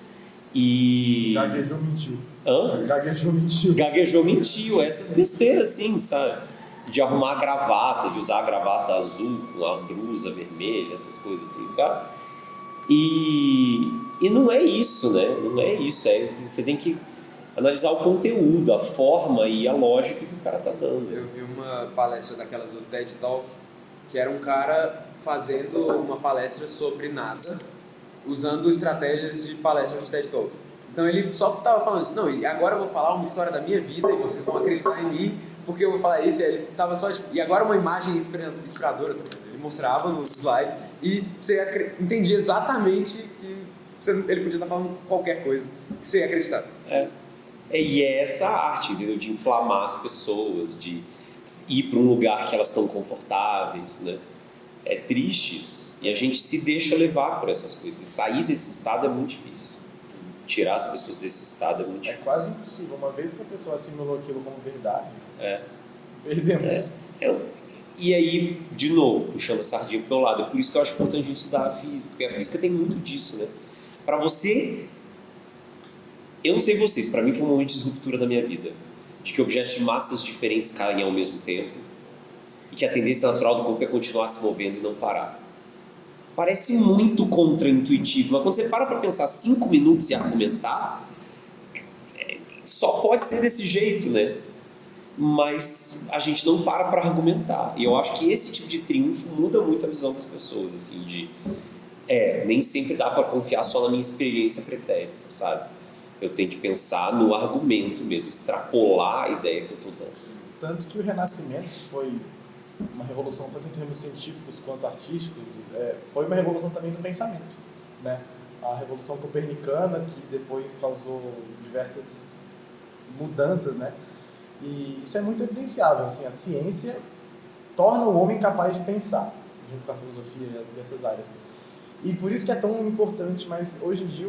E... Gaguejou, mentiu. Hã? Gaguejou, mentiu. Gaguejou, mentiu. Essas besteiras assim, sabe? De arrumar a gravata, de usar a gravata azul com a blusa vermelha, essas coisas assim, sabe? E não é isso, né? Não é isso. Você tem que analisar o conteúdo, a forma e a lógica que o cara tá dando. Eu vi uma palestra daquelas do TED Talk, que era um cara fazendo uma palestra sobre nada, usando estratégias de palestra de TED Talk. Então ele só estava falando, não, e agora eu vou falar uma história da minha vida e vocês vão acreditar em mim, porque eu vou falar isso. E ele tava só tipo, e agora uma imagem inspiradora também. Ele mostrava no slide e você entendia exatamente que ele podia estar falando qualquer coisa, que você ia acreditar. E é essa arte, entendeu? De inflamar as pessoas, de ir para um lugar que elas estão confortáveis, né? É triste isso. E a gente se deixa levar por essas coisas. E sair desse estado é muito difícil. Tirar as pessoas desse estado é muito difícil. É quase impossível. Uma vez que a pessoa assimilou aquilo como verdade, perdemos. E aí, de novo, puxando a sardinha pro meu lado, é por isso que eu acho importante a gente estudar a física, porque a física tem muito disso, né? Para você... Eu não sei vocês, para mim foi um momento de ruptura da minha vida, de que objetos de massas diferentes caem ao mesmo tempo e que a tendência natural do corpo é continuar se movendo e não parar. Parece muito contraintuitivo, mas quando você para pensar 5 minutos e argumentar, só pode ser desse jeito, né? Mas a gente não para argumentar. E eu acho que esse tipo de triunfo muda muito a visão das pessoas, assim, de... nem sempre dá para confiar só na minha experiência pretérita, sabe? Eu tenho que pensar no argumento mesmo, extrapolar a ideia que eu estou dando. Tanto que o Renascimento foi uma revolução tanto em termos científicos quanto artísticos, foi uma revolução também do pensamento, né? A Revolução Copernicana, que depois causou diversas mudanças, né? E isso é muito evidenciável, assim, a ciência torna o homem capaz de pensar, junto com a filosofia dessas áreas. E por isso que é tão importante, mas hoje em dia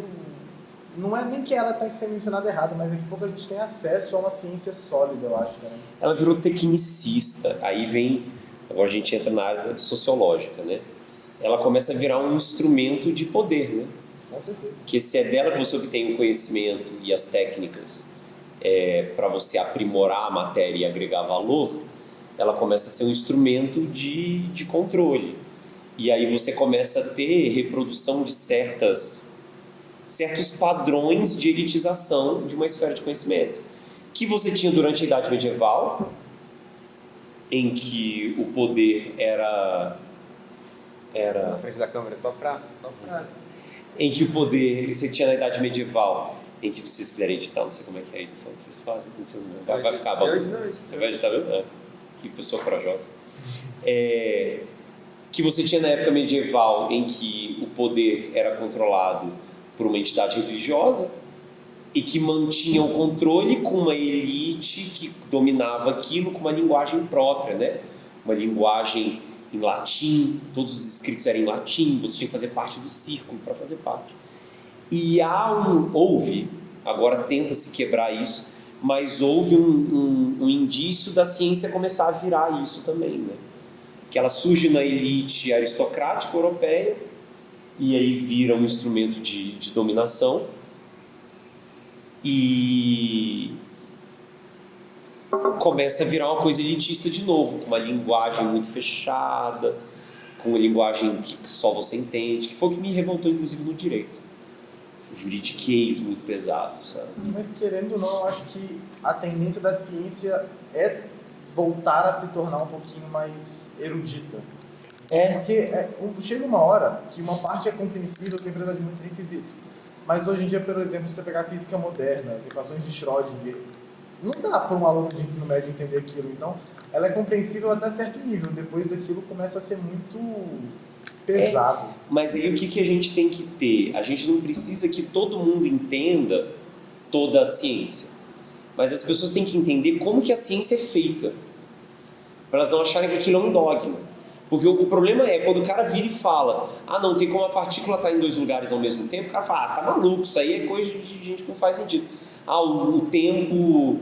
não é nem que ela está sendo ensinada errado, mas é que pouco a gente tem acesso a uma ciência sólida, eu acho. Né? Ela virou tecnicista, aí vem, agora a gente entra na área sociológica, né? Ela começa a virar um instrumento de poder, né? Com certeza. Que se é dela que você obtém o conhecimento e as técnicas para você aprimorar a matéria e agregar valor, ela começa a ser um instrumento de controle. E aí você começa a ter reprodução de certos padrões de elitização de uma esfera de conhecimento que você tinha durante a Idade Medieval, em que o poder era Na frente da câmera, só pra... Em que o poder... Você tinha na Idade Medieval, em que vocês quiserem editar, não sei como é que é a edição que vocês fazem, vai ficar bom. Você vai editar mesmo? Que pessoa corajosa. Que você tinha na época medieval, em que o poder era controlado por uma entidade religiosa, e que mantinha o controle com uma elite que dominava aquilo com uma linguagem própria, né? Uma linguagem em latim, todos os escritos eram em latim, você tinha que fazer parte do círculo para fazer parte. E houve, agora tenta-se quebrar isso, mas houve um indício da ciência começar a virar isso também, né? Que ela surge na elite aristocrática europeia e aí vira um instrumento de dominação e começa a virar uma coisa elitista de novo, com uma linguagem muito fechada, com uma linguagem que só você entende, que foi o que me revoltou inclusive no direito. O juridiquês muito pesado, sabe? Mas querendo ou não, eu acho que a tendência da ciência é voltar a se tornar um pouquinho mais erudita. Porque chega uma hora que uma parte é compreensível sem precisar de muito requisito. Mas hoje em dia, por exemplo, se você pegar a física moderna, as equações de Schrödinger, não dá para um aluno de ensino médio entender aquilo. Então, ela é compreensível até certo nível. Depois daquilo começa a ser muito pesado. Mas aí o que a gente tem que ter? A gente não precisa que todo mundo entenda toda a ciência. Mas as pessoas têm que entender como que a ciência é feita. Para elas não acharem que aquilo é um dogma. Porque o problema é quando o cara vira e fala: ah, não, tem como a partícula estar em dois lugares ao mesmo tempo. O cara fala: ah, tá maluco, isso aí é coisa de gente que não faz sentido. Ah, o tempo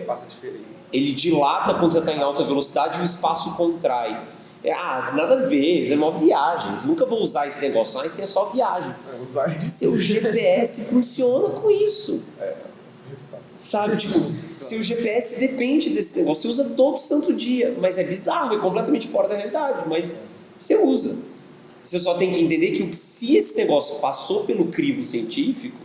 passa diferente. Ele dilata quando você está em alta velocidade e o espaço contrai. Nada a ver, isso é uma viagem. Eu nunca vou usar esse negócio, mas tem só viagem. Seu GPS funciona com isso. Sabe, tipo, seu GPS depende desse negócio. Você usa todo santo dia, mas é bizarro, é completamente fora da realidade, mas você usa. Você só tem que entender que se esse negócio passou pelo crivo científico,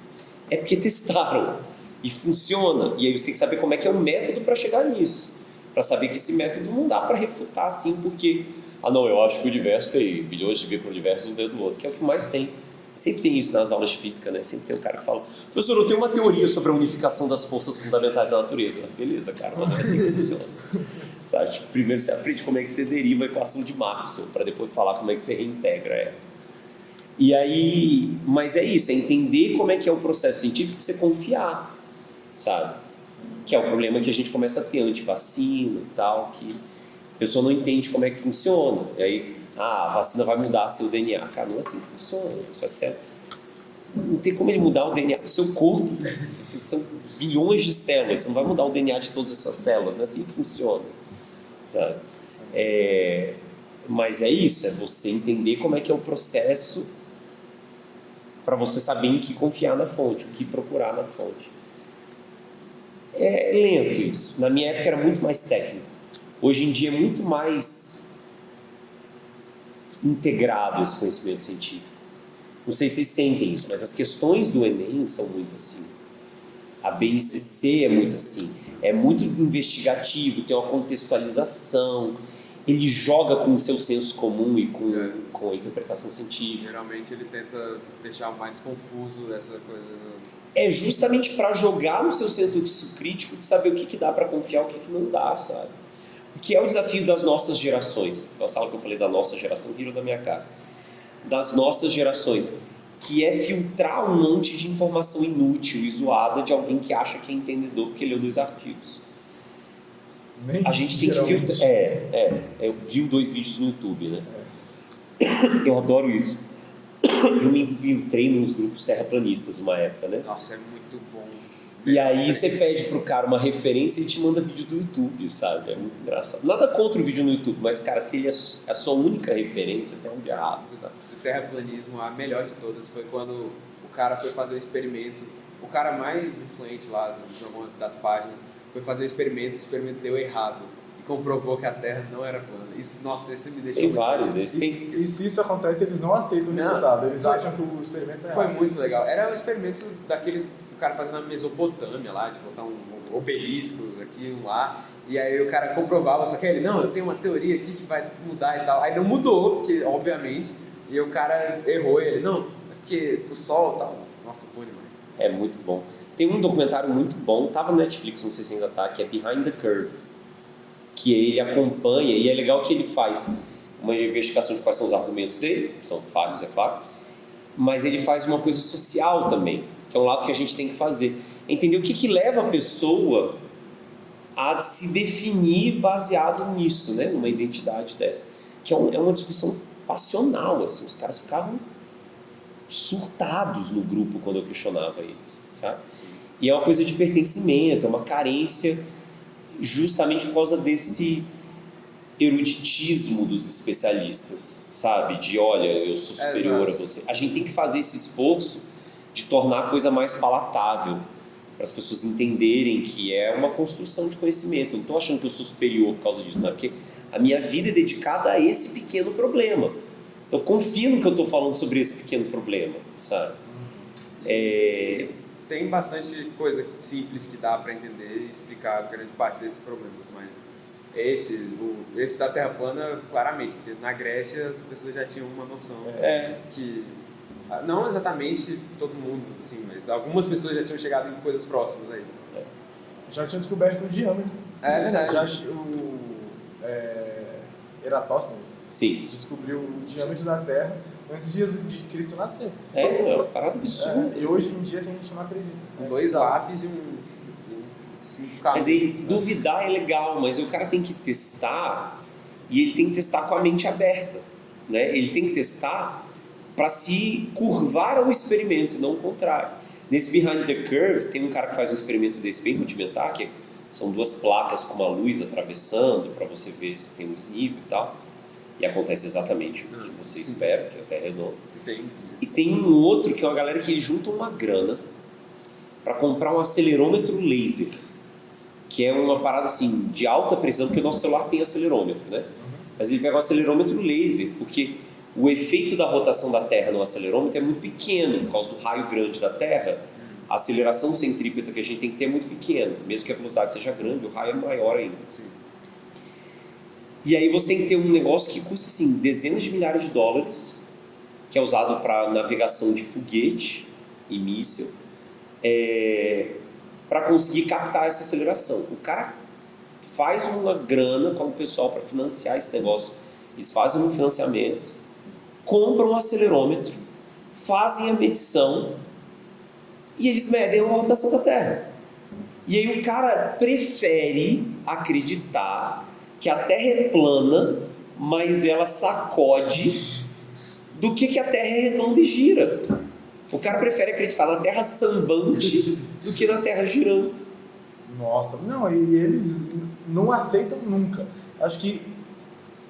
é porque testaram e funciona. E aí você tem que saber como é que é o método para chegar nisso. Para saber que esse método não dá para refutar assim, porque eu acho que o universo tem bilhões de micro-universos um dentro do outro, que é o que mais tem. Sempre tem isso nas aulas de física, né? Sempre tem um cara que fala: professor, eu tenho uma teoria sobre a unificação das forças fundamentais da natureza. Beleza, cara, mas não é assim que funciona. Sabe? Tipo, primeiro você aprende como é que você deriva a equação de Maxwell, para depois falar como é que você reintegra ela. E aí, mas é isso, é entender como é que é o processo científico e você confiar, sabe? Que é o problema que a gente começa a ter antivacina e tal, que a pessoa não entende como é que funciona. E aí, a vacina vai mudar seu DNA. Cara, não é assim que funciona. Isso é sério. Não tem como ele mudar o DNA do seu corpo. São bilhões de células. Você não vai mudar o DNA de todas as suas células. Não é assim que funciona. Sabe? Mas é isso. É você entender como é que é o processo para você saber em que confiar na fonte, o que procurar na fonte. É lento isso. Na minha época era muito mais técnico. Hoje em dia é muito mais integrado esse conhecimento científico. Não sei se vocês sentem isso, mas as questões do Enem são muito assim. A BNCC é muito assim. É muito investigativo, tem uma contextualização. Ele joga com o seu senso comum e com a interpretação científica. Geralmente ele tenta deixar mais confuso essa coisa. É justamente para jogar no seu senso crítico de saber o que dá para confiar, o que não dá, sabe? O que é o desafio das nossas gerações. Na sala que eu falei da nossa geração, riram da minha cara. Das nossas gerações, que é filtrar um monte de informação inútil e zoada de alguém que acha que é entendedor porque leu 2 artigos. A gente tem que filtrar. Eu vi 2 vídeos no YouTube, né? Eu adoro isso. Eu me infiltrei nos grupos terraplanistas uma época, né? Nossa, é muito bom. E aí você pede pro cara uma referência e te manda vídeo do YouTube, sabe? É muito engraçado. Nada contra o vídeo no YouTube, mas, cara, se ele é a sua única referência, tem algo de errado, sabe? O terraplanismo, a melhor de todas, foi quando o cara foi fazer o experimento. O cara mais influente lá das páginas foi fazer o experimento deu errado. E comprovou que a Terra não era plana. Esse me deixou tem muito vários feliz. desses. E se isso acontece, eles não aceitam o resultado. Eles acham que o experimento é Foi errado. muito legal. Era um experimento daqueles o cara fazendo na Mesopotâmia lá, de botar um obelisco aqui, um lá, e aí o cara comprovava, só que ele, não, eu tenho uma teoria aqui que vai mudar e tal. Aí não mudou, porque, obviamente, e o cara errou ele, não, é porque o sol e tal. Nossa, bom demais. É muito bom. Tem um documentário muito bom, tava no Netflix, não sei se ainda tá, que é Behind the Curve, que ele acompanha, e é legal que ele faz uma investigação de quais são os argumentos deles, são vários, é claro, mas ele faz uma coisa social também, que é um lado que a gente tem que fazer. Entender o que leva a pessoa a se definir baseado nisso, né? Numa identidade dessa. Que é uma discussão passional, assim. Os caras ficavam surtados no grupo quando eu questionava eles, sabe? E é uma coisa de pertencimento, é uma carência justamente por causa desse eruditismo dos especialistas, sabe? De, olha, eu sou superior a você. A gente tem que fazer esse esforço de tornar a coisa mais palatável, para as pessoas entenderem que é uma construção de conhecimento. Eu não estou achando que eu sou superior por causa disso, não é? Porque a minha vida é dedicada a esse pequeno problema. Então confia no que eu estou falando sobre esse pequeno problema, sabe? Tem bastante coisa simples que dá para entender e explicar grande parte desses problemas, mas esse da Terra plana, claramente, porque na Grécia as pessoas já tinham uma noção que, não exatamente todo mundo, assim, mas algumas pessoas já tinham chegado em coisas próximas a isso. Já tinham descoberto o diâmetro. É verdade. Eratosthenes descobriu o diâmetro da Terra antes de Jesus de Cristo nascer. É uma parada absurda. E hoje em dia tem gente que não acredita. 2 lápis e 5 carros. Mas aí, duvidar é legal, mas o cara tem que testar, e ele tem que testar com a mente aberta, né? Ele tem que testar para se curvar ao experimento, não o contrário. Nesse Behind the Curve, tem um cara que faz um experimento desse bem rudimentar, que são 2 placas com uma luz atravessando para você ver se tem um desnível e tal. E acontece exatamente o que você espera, que a Terra é redonda. E tem um outro que é uma galera que junta uma grana para comprar um acelerômetro laser, que é uma parada assim de alta precisão, porque o nosso celular tem acelerômetro, né? Mas ele pega um acelerômetro laser, porque o efeito da rotação da Terra no acelerômetro é muito pequeno, por causa do raio grande da Terra. A aceleração centrípeta que a gente tem que ter é muito pequena, mesmo que a velocidade seja grande, o raio é maior ainda. E aí você tem que ter um negócio que custa assim, dezenas de milhares de dólares, que é usado para navegação de foguete e míssil, para conseguir captar essa aceleração. O cara faz uma grana com o pessoal para financiar esse negócio. Eles fazem um financiamento, compram um acelerômetro, fazem a medição e eles medem a rotação da Terra. E aí o cara prefere acreditar que a Terra é plana, mas ela sacode, do que a Terra é redonda e gira. O cara prefere acreditar na Terra sambante do que na Terra girando. Nossa, não, e eles não aceitam nunca. Acho que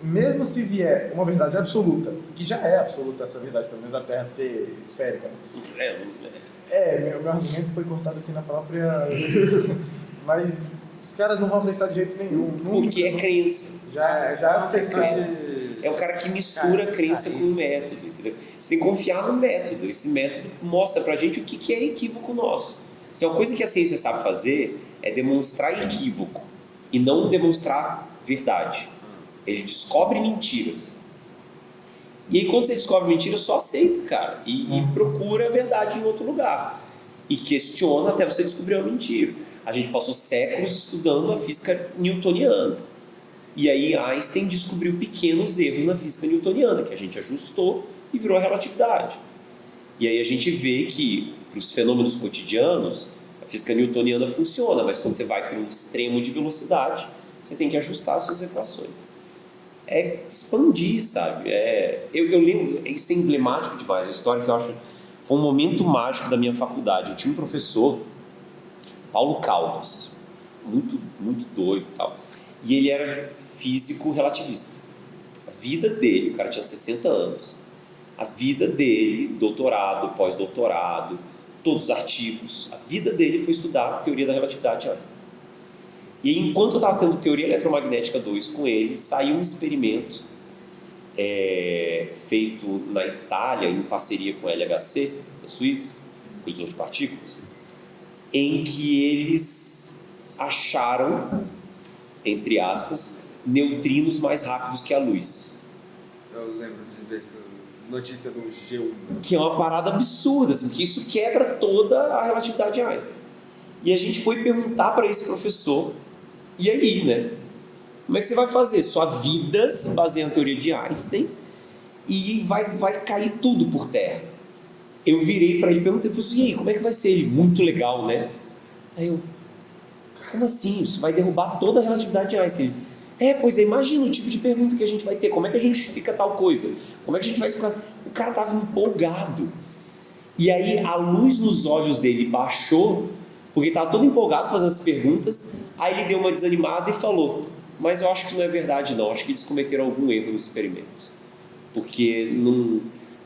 mesmo se vier uma verdade absoluta, que já é absoluta essa verdade, pelo menos a Terra ser esférica. Meu argumento foi cortado aqui na própria... Mas os caras não vão acreditar de jeito nenhum. Porque é crença. Já aceitam. É um cara que mistura crença com método, entendeu? Você tem que confiar no método. Esse método mostra pra gente o que é equívoco nosso. Então, uma coisa que a ciência sabe fazer é demonstrar equívoco e não demonstrar verdade. Ele descobre mentiras. E aí, quando você descobre mentiras, só aceita, cara. E procura a verdade em outro lugar. E questiona até você descobrir uma mentira. A gente passou séculos estudando a física newtoniana. E aí Einstein descobriu pequenos erros na física newtoniana, que a gente ajustou e virou a relatividade. E aí a gente vê que, para os fenômenos cotidianos, a física newtoniana funciona, mas quando você vai para um extremo de velocidade, você tem que ajustar as suas equações. É expandir, sabe? Eu lembro, isso é emblemático demais, a história que eu acho foi um momento mágico da minha faculdade. Eu tinha um professor, Paulo Caldas, muito, muito doido e tal. E ele era físico relativista. A vida dele, o cara tinha 60 anos, a vida dele, doutorado, pós-doutorado, todos os artigos, a vida dele foi estudar a teoria da relatividade de Einstein. E enquanto eu estava tendo teoria eletromagnética 2 com ele, saiu um experimento feito na Itália, em parceria com a LHC, da Suíça, colisor de partículas, em que eles acharam, entre aspas, neutrinos mais rápidos que a luz. Eu lembro de ver essa notícia do G1. Que é uma parada absurda, assim, porque isso quebra toda a relatividade de Einstein. E a gente foi perguntar para esse professor, e aí, né? Como é que você vai fazer? Sua vida se baseia na teoria de Einstein e vai cair tudo por terra. eu virei pra ele e perguntei, eu falei assim, e aí, como é que vai ser? Ele, muito legal, né? Aí eu, como assim? Isso vai derrubar toda a relatividade de Einstein. Pois é, imagina o tipo de pergunta que a gente vai ter, como é que a gente justifica tal coisa? Como é que a gente vai explicar? O cara tava empolgado. E aí a luz nos olhos dele baixou, porque ele tava todo empolgado fazendo as perguntas, aí ele deu uma desanimada e falou, mas eu acho que não é verdade não, acho que eles cometeram algum erro no experimento. Porque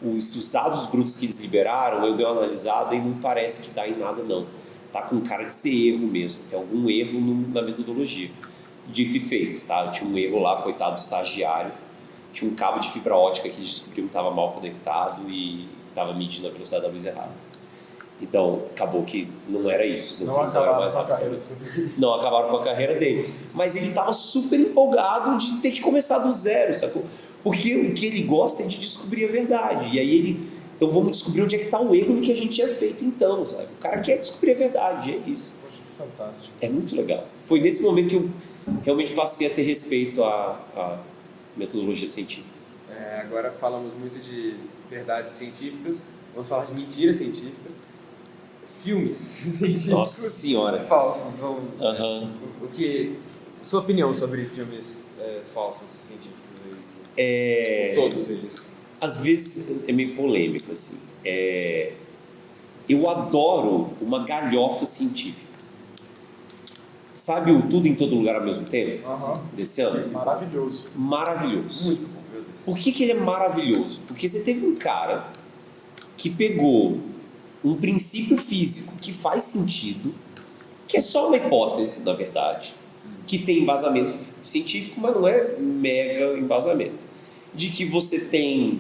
os dados brutos que eles liberaram, eu dei uma analisada e não parece que dá em nada não. Tá com cara de ser erro mesmo, tem algum erro na metodologia. Dito e feito, tá? Eu tinha um erro lá, coitado do estagiário, tinha um cabo de fibra ótica que eles descobriram que estava mal conectado e estava medindo a velocidade da luz errado. Então, acabou que não era isso, não era mais rápido. Não acabaram com a carreira dele. Mas ele estava super empolgado de ter que começar do zero, sacou? Porque o que ele gosta é de descobrir a verdade. E aí então vamos descobrir onde é que está o erro no que a gente tinha feito então, sabe? O cara quer descobrir a verdade, é isso. Poxa, que fantástico. É muito legal. Foi nesse momento que eu realmente passei a ter respeito à metodologia científica. Agora falamos muito de verdades científicas, vamos falar de mentiras científicas. Filmes científicos. Nossa senhora. Falsos. Sua opinião sobre filmes falsos científicos? Todos eles. Às vezes é meio polêmico, assim. Eu adoro uma galhofa científica. Sabe o Tudo em Todo Lugar ao Mesmo Tempo? Desse ano? Maravilhoso. Maravilhoso. Muito bom, meu Deus. Por que ele é maravilhoso? Porque você teve um cara que pegou um princípio físico que faz sentido, que é só uma hipótese, na verdade, que tem embasamento científico, mas não é mega embasamento, de que você tem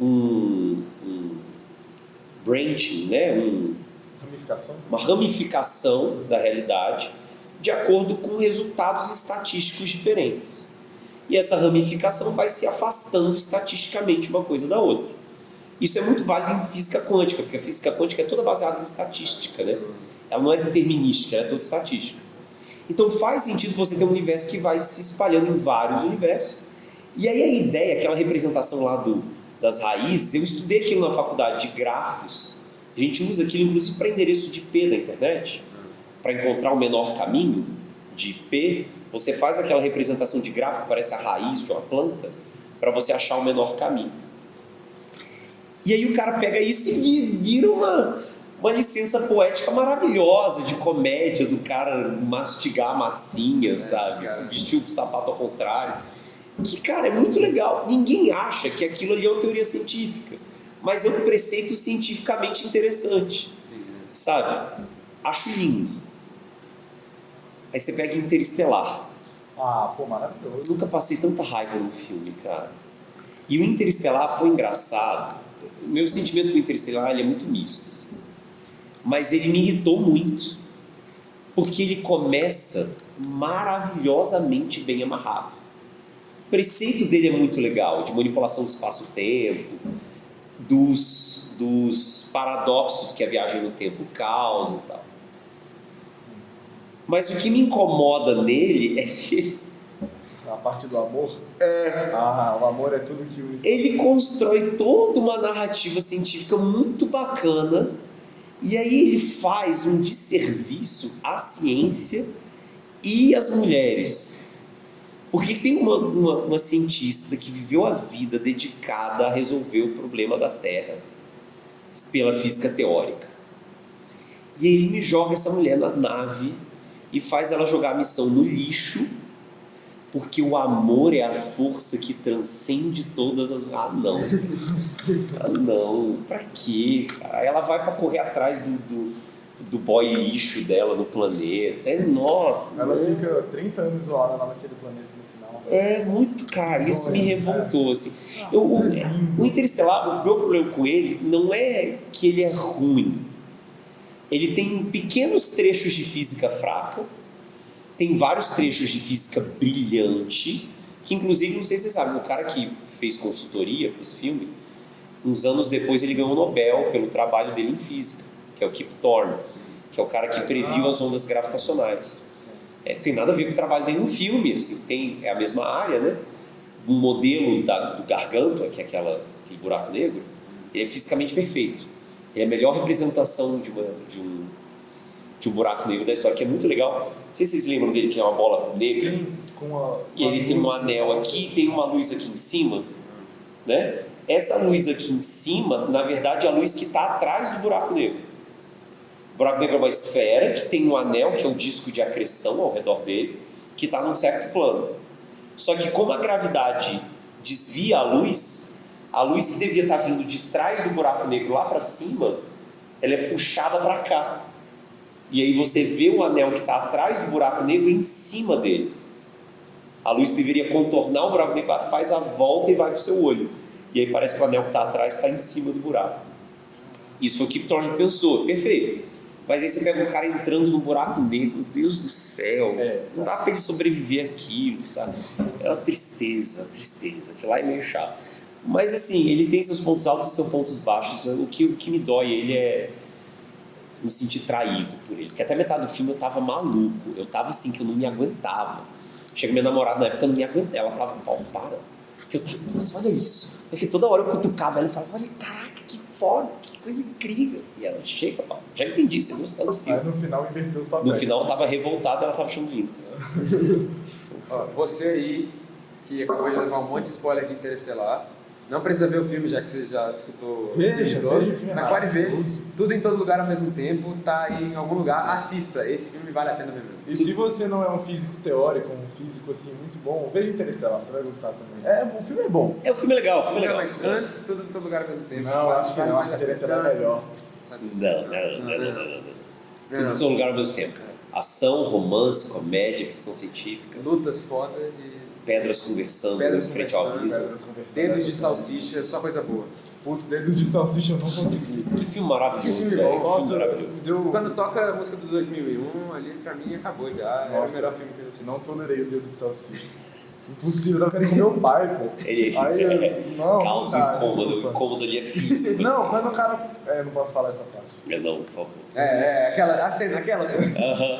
um branching, né? Uma ramificação da realidade de acordo com resultados estatísticos diferentes. E essa ramificação vai se afastando estatisticamente uma coisa da outra. Isso é muito válido em física quântica, porque a física quântica é toda baseada em estatística, né? Ela não é determinística, ela é toda estatística. Então faz sentido você ter um universo que vai se espalhando em vários universos. E aí a ideia, aquela representação lá das raízes, eu estudei aquilo na faculdade de grafos. A gente usa aquilo inclusive para endereço de IP da internet, para encontrar o menor caminho de IP. Você faz aquela representação de gráfico que parece a raiz de uma planta, para você achar o menor caminho. E aí o cara pega isso e vira uma licença poética maravilhosa de comédia, do cara mastigar a massinha, sabe? Vestir o sapato ao contrário. Que, cara, é muito legal. Ninguém acha que aquilo ali é uma teoria científica, mas é um preceito cientificamente interessante. Sim. Sabe? Acho lindo. Aí você pega Interestelar. Maravilhoso. Eu nunca passei tanta raiva num filme, cara. E o Interestelar foi engraçado. O meu sentimento com o Interestelar ele é muito misto, assim. Mas ele me irritou muito, porque ele começa maravilhosamente bem amarrado. O preceito dele é muito legal, de manipulação do espaço-tempo, dos paradoxos que a viagem no tempo causa e tal. Mas o que me incomoda nele é que a parte do amor? O amor é tudo que usa. Ele constrói toda uma narrativa científica muito bacana, e aí ele faz um desserviço à ciência e às mulheres. Porque tem uma cientista que viveu a vida dedicada a resolver o problema da Terra pela física teórica. E aí ele me joga essa mulher na nave e faz ela jogar a missão no lixo, porque o amor é a força que transcende todas as... não, pra quê, cara? Ela vai pra correr atrás do boy lixo dela no planeta. Nossa! Ela fica 30 anos isolada lá naquele planeta no final. É muito, cara, isso me revoltou, assim. O Interestelar, o meu problema com ele não é que ele é ruim. Ele tem pequenos trechos de física fraca, tem vários trechos de física brilhante, que inclusive, não sei se vocês sabem, o cara que fez consultoria para esse filme, uns anos depois ele ganhou o Nobel pelo trabalho dele em física, que é o Kip Thorne, que é o cara que previu as ondas gravitacionais. Tem nada a ver com o trabalho dele no filme, assim, é a mesma área, né? Um modelo do Gargantua, que é aquele buraco negro, ele é fisicamente perfeito. é a melhor representação de um buraco negro da história, que é muito legal. Não sei se vocês lembram dele, que é uma bola negra. Sim, E ele tem um anel aqui, tem uma luz aqui em cima, né? Essa luz aqui em cima, na verdade, é a luz que está atrás do buraco negro. O buraco negro é uma esfera que tem um anel, que é um disco de acreção ao redor dele, que está num certo plano. Só que como a gravidade desvia a luz que devia estar vindo de trás do buraco negro lá para cima, ela é puxada para cá. E aí você vê o anel que está atrás do buraco negro em cima dele. A luz que deveria contornar o buraco negro, ela faz a volta e vai para o seu olho. E aí parece que o anel que está atrás está em cima do buraco. Isso foi o que Kip Thorne pensou, perfeito. Mas aí você pega um cara entrando no buraco negro, meu Deus do céu, não dá para ele sobreviver àquilo, sabe? É uma tristeza, aquilo lá é meio chato. Mas assim, ele tem seus pontos altos e seus pontos baixos. O que me dói ele é me sentir traído por ele. Porque até metade do filme eu tava maluco, eu tava assim, que eu não me aguentava. Chega minha namorada na época, eu não me aguentava, ela tava, Paulo, para. Porque eu tava, nossa, olha isso. Porque toda hora eu cutucava ela e falava, olha, caraca, que foda, que coisa incrível. E ela, chega, Paulo, já entendi, você gostou do filme. Aí no final inverteu os papéis. No final eu tava revoltado e ela tava achando lindo. Ó, você aí, que acabou de levar um monte de spoiler de Interestelar, não precisa ver o filme, já que você já escutou Veja todo, o filme. mas pode ver tudo em todo lugar ao mesmo tempo, tá aí em algum lugar, assista, esse filme vale a pena ver mesmo. E se você não é um físico teórico, um físico assim muito bom, veja Interestelar, você vai gostar também. O filme é bom. O filme é legal, o filme é legal. Mas antes, tudo em todo lugar ao mesmo tempo. Não, acho que não, acho que Interestelar é melhor. Não. Tudo em todo lugar ao mesmo tempo. Ação, romance, comédia, ficção científica. Lutas foda e... Pedras conversando em frente ao abismo. Dedos de salsicha, só coisa boa. Putz, dedos de salsicha eu não consegui. Que filme maravilhoso, Que filme velho. bom. Que filme maravilhoso. Quando toca a música do 2001, ali pra mim acabou já. Era o melhor filme que eu tinha. Não tolerei os dedos de salsicha. Impossível, eu tava querendo com meu pai, pô. Ele não, causa cara, o incômodo ali é físico. Não, assim. quando o cara... não posso falar essa parte. Não, por favor. Aquela cena.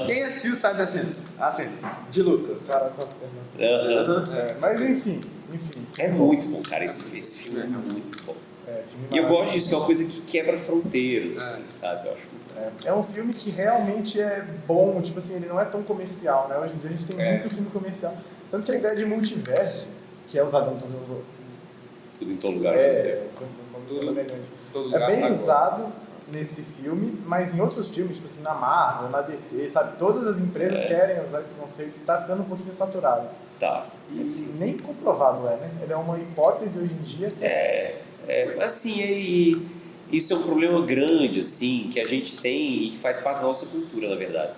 Quem assistiu sabe a cena. A cena de luta. O cara com as pernas. Mas enfim. É muito bom, cara. Esse filme é muito bom. Filme E eu gosto disso, que é uma coisa que quebra fronteiras, assim, sabe? Eu acho muito É um filme que realmente é bom, tipo assim, ele não é tão comercial, né? Hoje em dia a gente tem muito filme comercial. Tanto que a ideia de multiverso, que é usada em tudo em todo lugar. Todo lugar, bem usado nesse filme, mas em outros filmes, tipo assim, na Marvel, na DC, sabe? Todas as empresas querem usar esse conceito, está ficando um pouquinho saturado. Tá. E nem comprovado né? Ele é uma hipótese hoje em dia que assim, isso é um problema grande, assim, que a gente tem e que faz parte da nossa cultura, na verdade.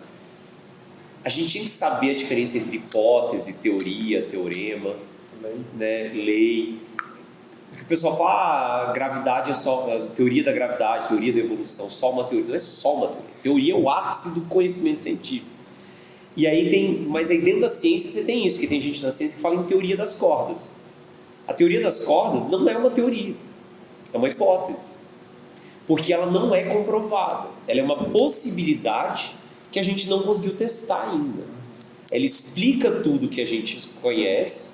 A gente tem que saber a diferença entre hipótese, teoria, teorema, lei. Porque o pessoal fala, gravidade é só teoria da gravidade, teoria da evolução, só uma teoria. Não é só uma teoria. Teoria é o ápice do conhecimento científico. E aí mas aí dentro da ciência você tem isso, porque tem gente na ciência que fala em teoria das cordas. A teoria das cordas não é uma teoria, é uma hipótese. Porque ela não é comprovada. Ela é uma possibilidade que a gente não conseguiu testar ainda. Ela explica tudo que a gente conhece,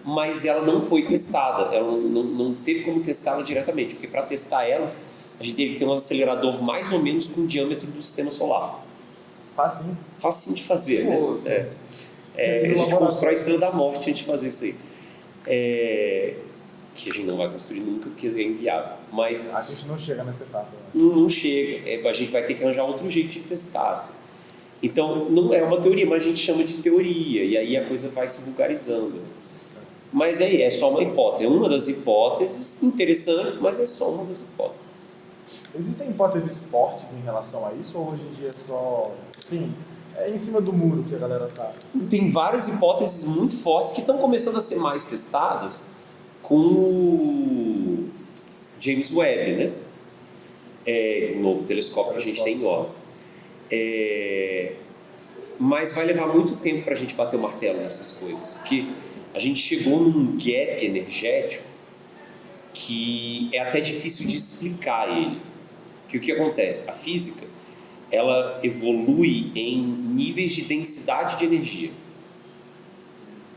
mas ela não foi testada. Ela não teve como testá-la diretamente, porque para testar ela, a gente teve que ter um acelerador mais ou menos com o diâmetro do sistema solar. Facinho de fazer, né? A gente constrói a Estrela da Morte antes de fazer isso aí. Que a gente não vai construir nunca, porque é inviável. Mas a gente não chega nessa etapa. Não chega. A gente vai ter que arranjar outro jeito de testar. Assim. Então, não é uma teoria, mas a gente chama de teoria. E aí a coisa vai se vulgarizando. Mas é só uma hipótese. É uma das hipóteses interessantes, mas é só uma das hipóteses. Existem hipóteses fortes em relação a isso? Ou hoje em dia é só... Sim, é em cima do muro que a galera tá? Tem várias hipóteses muito fortes que estão começando a ser mais testadas com o James Webb, né? O novo telescópio que a gente tem em órbita. Mas vai levar muito tempo para a gente bater o martelo nessas coisas, porque a gente chegou num gap energético que é até difícil de explicar ele. Porque o que acontece? A física, ela evolui em níveis de densidade de energia.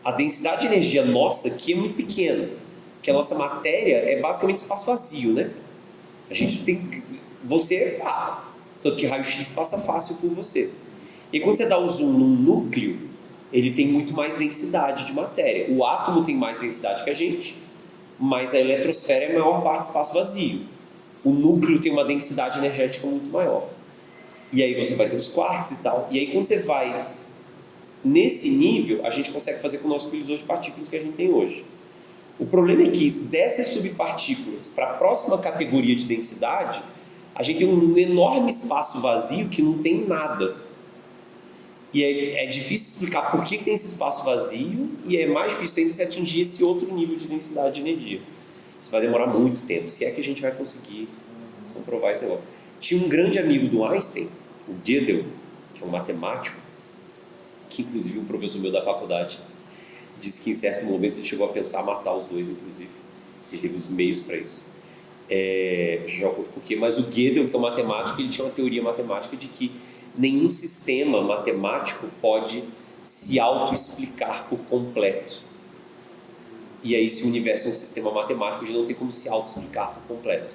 A densidade de energia nossa aqui é muito pequena, porque a nossa matéria é basicamente espaço vazio, né? A gente tem você é vácuo. Tanto que raio-x passa fácil por você. E quando você dá o zoom num núcleo, ele tem muito mais densidade de matéria. O átomo tem mais densidade que a gente, mas a eletrosfera é a maior parte do espaço vazio. O núcleo tem uma densidade energética muito maior. E aí você vai ter os quarks e tal. E aí quando você vai nesse nível, a gente consegue fazer com o nosso colisor de partículas que a gente tem hoje. O problema é que dessas subpartículas para a próxima categoria de densidade, a gente tem um enorme espaço vazio que não tem nada. E é difícil explicar por que tem esse espaço vazio, e é mais difícil ainda se atingir esse outro nível de densidade de energia. Isso vai demorar muito tempo, se é que a gente vai conseguir comprovar esse negócio. Tinha um grande amigo do Einstein, o Gödel, que é um matemático, que inclusive um professor meu da faculdade disse que em certo momento ele chegou a pensar em matar os dois, inclusive. Ele teve os meios para isso. Já conto por quê. Mas o Gödel, que é um matemático, ele tinha uma teoria matemática de que nenhum sistema matemático pode se auto-explicar por completo. E aí, se o universo é um sistema matemático, a gente não tem como se auto-explicar por completo.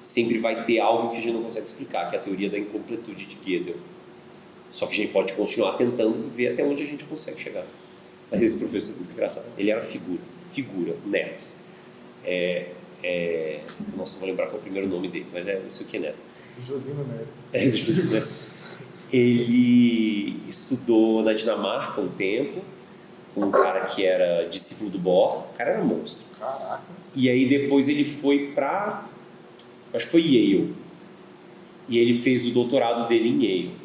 Sempre vai ter algo que a gente não consegue explicar, que é a teoria da incompletude de Gödel. Só que a gente pode continuar tentando ver até onde a gente consegue chegar. Mas esse professor é muito engraçado. Ele era figura, neto. Nossa, não vou lembrar qual é o primeiro nome dele, mas não sei o que é neto. Josino Neto. Josino Neto. Ele estudou na Dinamarca um tempo, com um cara que era discípulo do Bohr. O cara era monstro. Caraca. E aí depois ele foi para, acho que foi Yale. E ele fez o doutorado dele em Yale.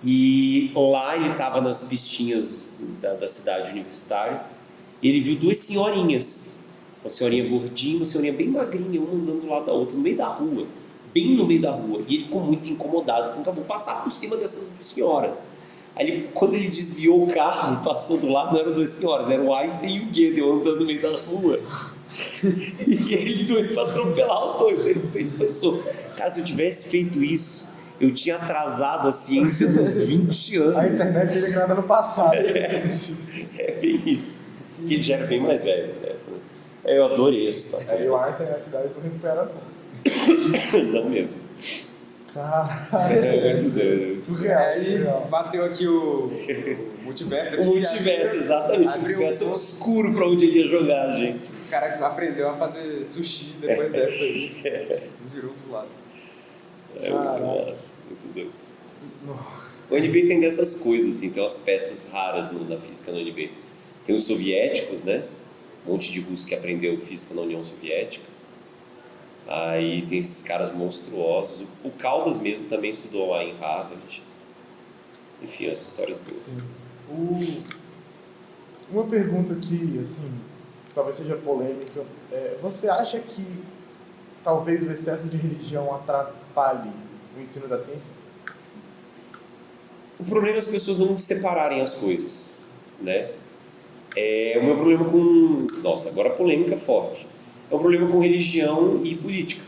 E lá ele estava nas pistinhas da cidade universitária, e ele viu duas senhorinhas, uma senhorinha gordinha, uma senhorinha bem magrinha, uma andando do lado da outra, no meio da rua, bem no meio da rua. E ele ficou muito incomodado, falou: vou passar por cima dessas senhoras. Aí quando ele desviou o carro, passou do lado, não eram duas senhoras, eram o Einstein e o Gödel andando no meio da rua. E ele doido para atropelar os dois. Ele pensou: cara, se eu tivesse feito isso, eu tinha atrasado a ciência nos 20 anos. A internet ele é criada no passado. É bem isso. Porque ele já era bem mais velho, né? Eu adorei esse toque. Aí o Einstein na cidade não recupera não. Não mesmo. Caralho. Surreal. Aí bateu aqui o multiverso. O multiverso, exatamente. O multiverso obscuro pra onde ele ia jogar, gente. O cara aprendeu a fazer sushi depois dessa aí. Virou pro lado. É muito massa, muito doido. O UNB tem dessas coisas, assim, tem umas peças raras na física no UNB. Tem os soviéticos, né? Um monte de russo que aprendeu física na União Soviética. Aí tem esses caras monstruosos. O Caldas mesmo também estudou lá em Harvard. Enfim, as histórias boas. Uma pergunta que, assim, talvez seja polêmica. Você acha que talvez o excesso de religião atrapalhe o ensino da ciência? O problema é as pessoas não separarem as coisas, né? O meu problema com... Nossa, agora a polêmica é forte. É um problema com religião e política.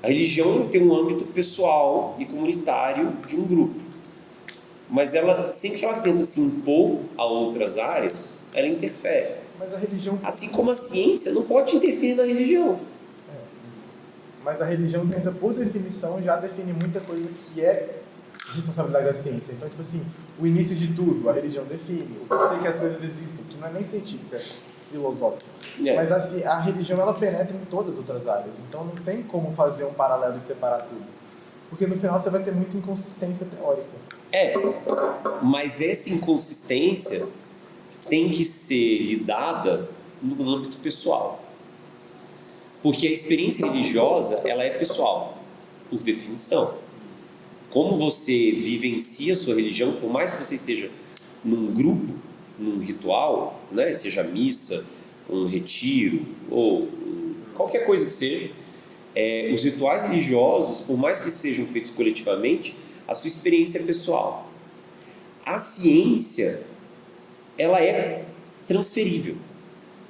A religião tem um âmbito pessoal e comunitário de um grupo. Mas sempre que ela tenta se impor a outras áreas, ela interfere. Mas a religião... Assim como a ciência não pode interferir na religião. Mas a religião tenta, por definição, já definir muita coisa que é responsabilidade da ciência. Então, tipo assim, o início de tudo, a religião define o porquê que as coisas existem, que não é nem científica, é filosófica. Mas assim, a religião, ela penetra em todas as outras áreas. Então, não tem como fazer um paralelo e separar tudo. Porque no final você vai ter muita inconsistência teórica. Mas essa inconsistência tem que ser lidada no âmbito pessoal. Porque a experiência religiosa, ela é pessoal, por definição. Como você vivencia a sua religião, por mais que você esteja num grupo, num ritual, né, seja missa, um retiro, ou qualquer coisa que seja, os rituais religiosos, por mais que sejam feitos coletivamente, a sua experiência é pessoal. A ciência, ela é transferível.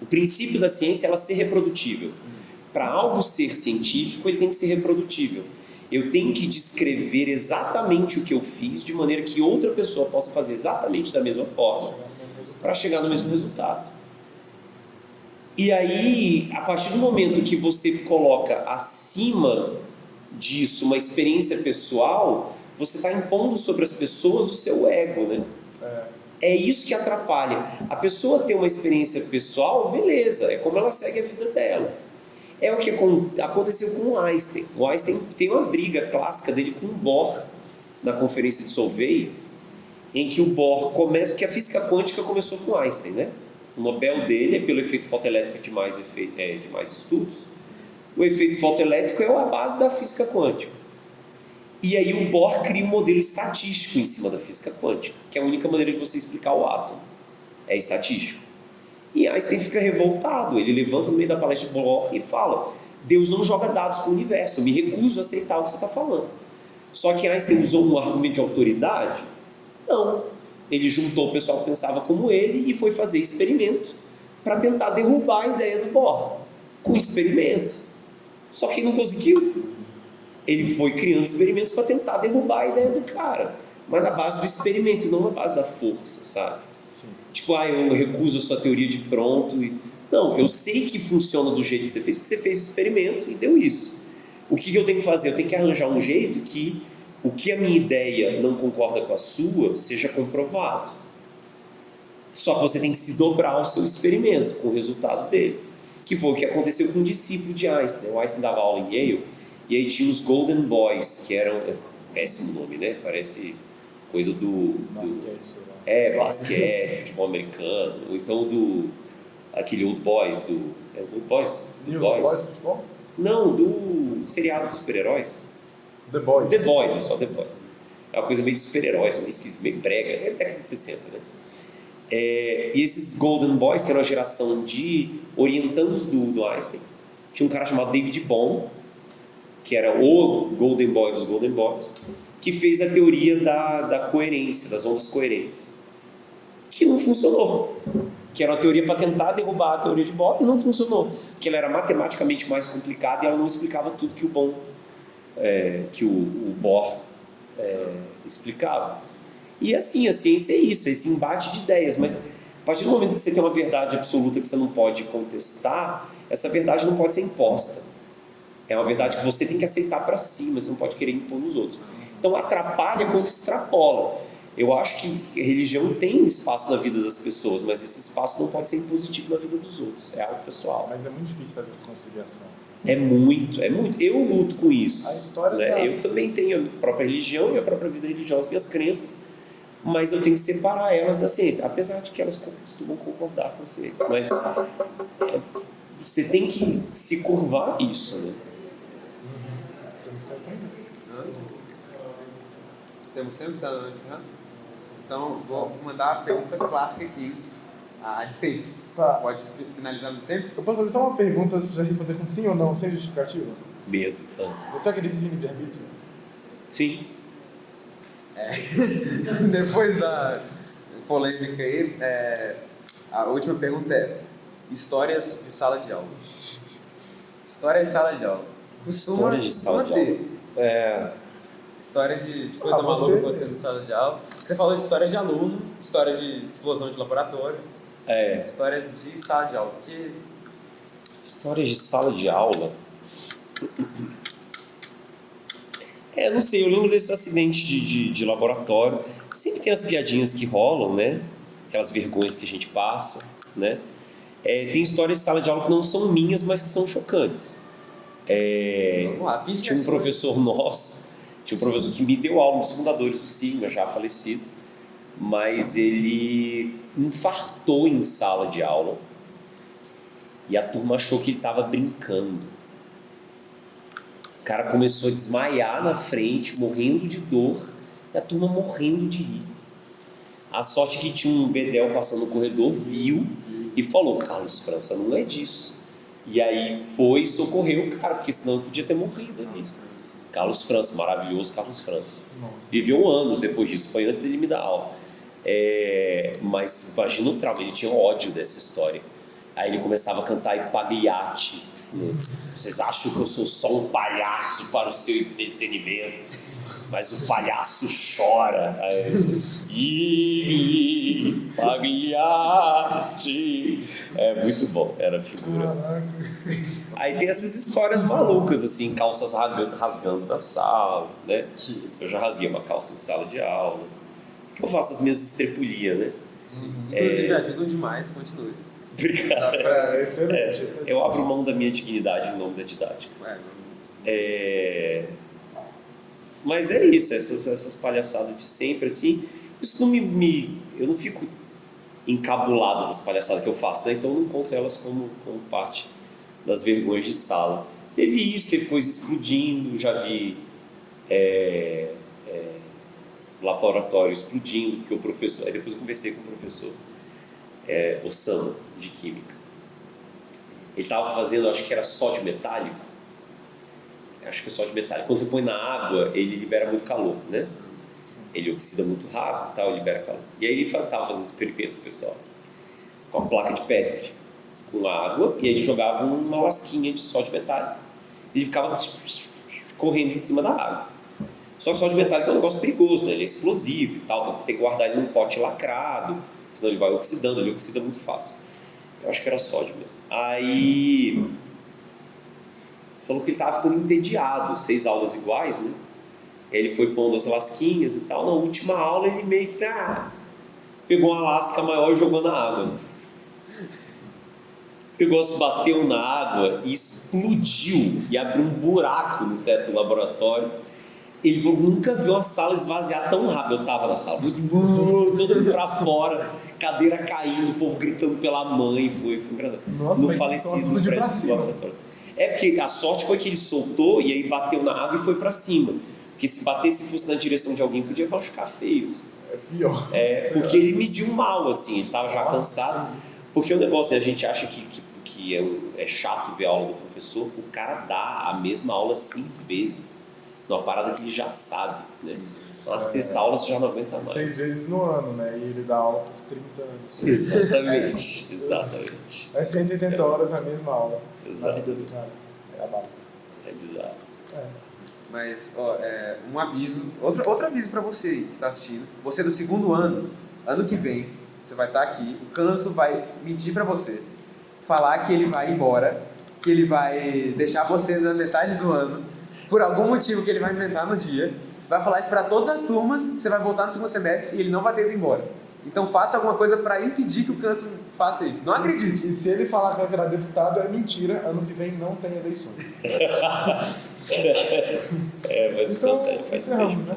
O princípio da ciência é ela ser reprodutível. Para algo ser científico, ele tem que ser reprodutível. Eu tenho que descrever exatamente o que eu fiz, de maneira que outra pessoa possa fazer exatamente da mesma forma, para chegar no mesmo resultado. E aí, a partir do momento que você coloca acima disso uma experiência pessoal, você está impondo sobre as pessoas o seu ego, né? É isso que atrapalha. A pessoa ter uma experiência pessoal, beleza, é como ela segue a vida dela. É o que aconteceu com o Einstein. O Einstein tem uma briga clássica dele com o Bohr, na conferência de Solvay, em que o Bohr começa, porque a física quântica começou com Einstein, né? O Nobel dele é pelo efeito fotoelétrico de mais estudos. O efeito fotoelétrico é a base da física quântica. E aí o Bohr cria um modelo estatístico em cima da física quântica, que é a única maneira de você explicar o átomo. É estatístico. E Einstein fica revoltado, ele levanta no meio da palestra de Bohr e fala: Deus não joga dados com o universo, eu me recuso a aceitar o que você está falando. Só que Einstein usou um argumento de autoridade? Não. Ele juntou o pessoal que pensava como ele e foi fazer experimento para tentar derrubar a ideia do Bohr, com experimento. Só que não conseguiu. Ele foi criando experimentos para tentar derrubar a ideia do cara, mas na base do experimento, não na base da força, sabe? Sim. Tipo, eu recuso a sua teoria de pronto. Não, eu sei que funciona do jeito que você fez, porque você fez o experimento e deu isso. O que eu tenho que fazer? Eu tenho que arranjar um jeito que o que a minha ideia não concorda com a sua seja comprovado. Só que você tem que se dobrar ao seu experimento com o resultado dele, que foi o que aconteceu com um discípulo de Einstein. O Einstein dava aula em Yale, e aí tinha os Golden Boys, que eram... péssimo nome, né? Parece coisa do Basquete, sei lá. Basquete, futebol americano, ou então aquele Old Boys, Old Boys? E os Boys de futebol? Não, do seriado dos super-heróis. The Boys. The Boys, é só The Boys. É uma coisa meio de super-heróis, meio esquisita, meio brega, é década de 60, né? E esses Golden Boys, que era uma geração de orientandos do Einstein, tinha um cara chamado David Bohm, que era o Golden Boy dos Golden Boys, que fez a teoria da coerência, das ondas coerentes, que não funcionou. Que era uma teoria para tentar derrubar a teoria de Bohr, e não funcionou, porque ela era matematicamente mais complicada e ela não explicava tudo que o Bohr explicava. E assim, a ciência é isso, esse embate de ideias, mas a partir do momento que você tem uma verdade absoluta que você não pode contestar, essa verdade não pode ser imposta. É uma verdade que você tem que aceitar para si, mas você não pode querer impor nos outros. Então atrapalha quando extrapola. Eu acho que a religião tem espaço na vida das pessoas, mas esse espaço não pode ser impositivo na vida dos outros. É algo pessoal. Mas é muito difícil fazer essa conciliação. É muito. Eu luto com isso. A história né? Eu também tenho a própria religião e a própria vida religiosa, minhas crenças, mas eu tenho que separar elas da ciência, apesar de que elas costumam concordar com a ciência. Mas você tem que se curvar isso, né? Temos tempo? Tá encerrando? Então, vou mandar a pergunta clássica aqui, a de sempre. Tá. Pode finalizar no de sempre? Eu posso fazer só uma pergunta, se você responder com sim ou não, sem justificativa? Medo. Você acredita em livre-arbítrio? Sim. Depois da polêmica aí, a última pergunta é: histórias de sala de aula. História de sala de aula. História de sala de aula. História de coisa maluca acontecendo em sala de aula. Você falou de histórias de aluno, história de explosão de laboratório. Histórias de sala de aula. Histórias de sala de aula? Não sei, eu lembro desses acidentes de laboratório. Sempre tem as piadinhas que rolam, né? Aquelas vergonhas que a gente passa, né? Tem histórias de sala de aula que não são minhas, mas que são chocantes. Tinha um professor nosso, que me deu aula, um dos fundadores do Sigma, já falecido, mas ele infartou em sala de aula e a turma achou que ele estava brincando. O cara começou a desmaiar na frente, morrendo de dor, e a turma morrendo de rir. A sorte é que tinha um bedel passando no corredor, viu e falou: Carlos França, não é disso. E aí foi e socorreu o cara, porque senão ele podia ter morrido ali. Carlos França, maravilhoso Carlos França. Nossa. Viveu anos depois disso, foi antes dele me dar aula. Mas imagina o trauma, ele tinha ódio dessa história. Aí ele começava a cantar Pagliatti. Vocês acham que eu sou só um palhaço para o seu entretenimento? mas o palhaço chora. Aí, Pagliatti. É muito bom, era a figura. Caraca. Aí tem essas histórias malucas, assim, calças rasgando na sala, né? Eu já rasguei uma calça em sala de aula. Eu faço as minhas estrepulias, né? Sim. Inclusive ajudam demais, continue. Obrigado. Excelente. Eu abro mão da minha dignidade em nome da didática. Mas é isso, essas palhaçadas de sempre, assim, isso não eu não fico encabulado das palhaçadas que eu faço, né? Então eu não conto elas como parte das vergonhas de sala. Teve isso, teve coisa explodindo, já vi laboratório explodindo, porque o professor, aí depois eu conversei com o professor Osama, de Química. Ele estava fazendo, acho que era sódio metálico. Acho que é sódio metálico. Quando você põe na água, ele libera muito calor, né? Ele oxida muito rápido e tal, ele libera calor. E aí ele estava fazendo experimento, pessoal, com a placa de Petri, com água, e aí ele jogava uma lasquinha de sódio metálico. E ele ficava correndo em cima da água. Só que o sódio metálico é um negócio perigoso, né? Ele é explosivo e tal, então você tem que guardar ele num pote lacrado, senão ele vai oxidando, ele oxida muito fácil. Eu acho que era sódio mesmo. Aí falou que ele estava ficando entediado, 6 aulas iguais, né? Aí ele foi pondo as lasquinhas e tal. Na última aula ele meio que pegou uma lasca maior e jogou na água. Bateu na água e explodiu e abriu um buraco no teto do laboratório. Ele falou, nunca viu uma sala esvaziar tão rápido. Eu tava na sala, todo mundo pra fora, cadeira caindo, o povo gritando pela mãe, foi engraçado. Nossa, no falecido prédio do laboratório. Porque a sorte foi que ele soltou e aí bateu na água e foi pra cima. Porque se batesse e fosse na direção de alguém, podia machucar feio. Assim. É pior. Porque ele mediu mal, assim, ele tava já cansado. Porque o negócio, né, a gente acha que é chato ver a aula do professor, o cara dá a mesma aula 6 vezes. Uma parada que ele já sabe, né? Na sexta aula você já não aguenta mais. 6 vezes no ano, né? E ele dá aula por 30 anos. Exatamente. É 180 horas na mesma aula. Exato. Na vida do cara. É bizarro. Mas, um aviso, outro aviso pra você que tá assistindo. Você do 2º ano, ano que vem, você vai estar aqui, o Canso vai mentir pra você, falar que ele vai embora, que ele vai deixar você na metade do ano, por algum motivo que ele vai inventar no dia, vai falar isso pra todas as turmas, você vai voltar no 2º semestre e ele não vai ter ido embora. Então faça alguma coisa pra impedir que o Canso faça isso. Não acredite. E se ele falar que vai virar deputado, é mentira. Ano que vem não tem eleições. Mas o Canso faz isso mesmo. Né?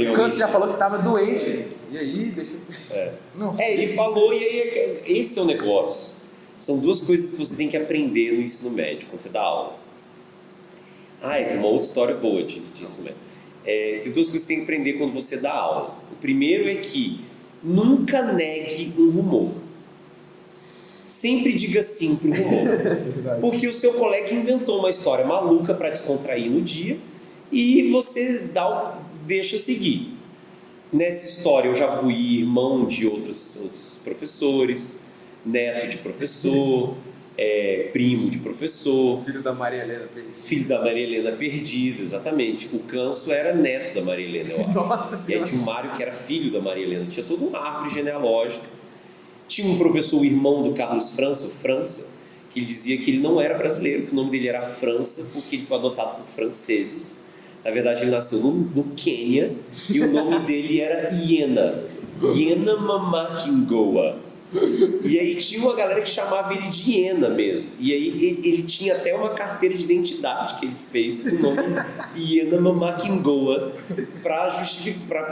O Canso já falou que estava doente. E aí, deixa eu... ele falou, e aí esse é o negócio. São 2 coisas que você tem que aprender no ensino médio, quando você dá aula. Tem uma outra história boa de ensino médio. Tem 2 coisas que você tem que aprender quando você dá aula. O primeiro é que nunca negue um rumor. Sempre diga sim pro rumor. Porque o seu colega inventou uma história maluca para descontrair no dia e você deixa seguir. Nessa história eu já fui irmão de outros professores, neto de professor, primo de professor. Filho da Maria Helena Perdida. Filho da Maria Helena Perdida, exatamente. O Canso era neto da Maria Helena, eu acho. Nossa E aí Senhora. tinha o Mário, que era filho da Maria Helena. Tinha toda uma árvore genealógica. Tinha um professor, o irmão do Carlos França, o França, que ele dizia que ele não era brasileiro, que o nome dele era França, porque ele foi adotado por franceses. Na verdade, ele nasceu no Quênia e o nome dele era Iena Mamakingoa. E aí tinha uma galera que chamava ele de Iena mesmo. E aí ele tinha até uma carteira de identidade que ele fez com o nome Iena Mamakingoa para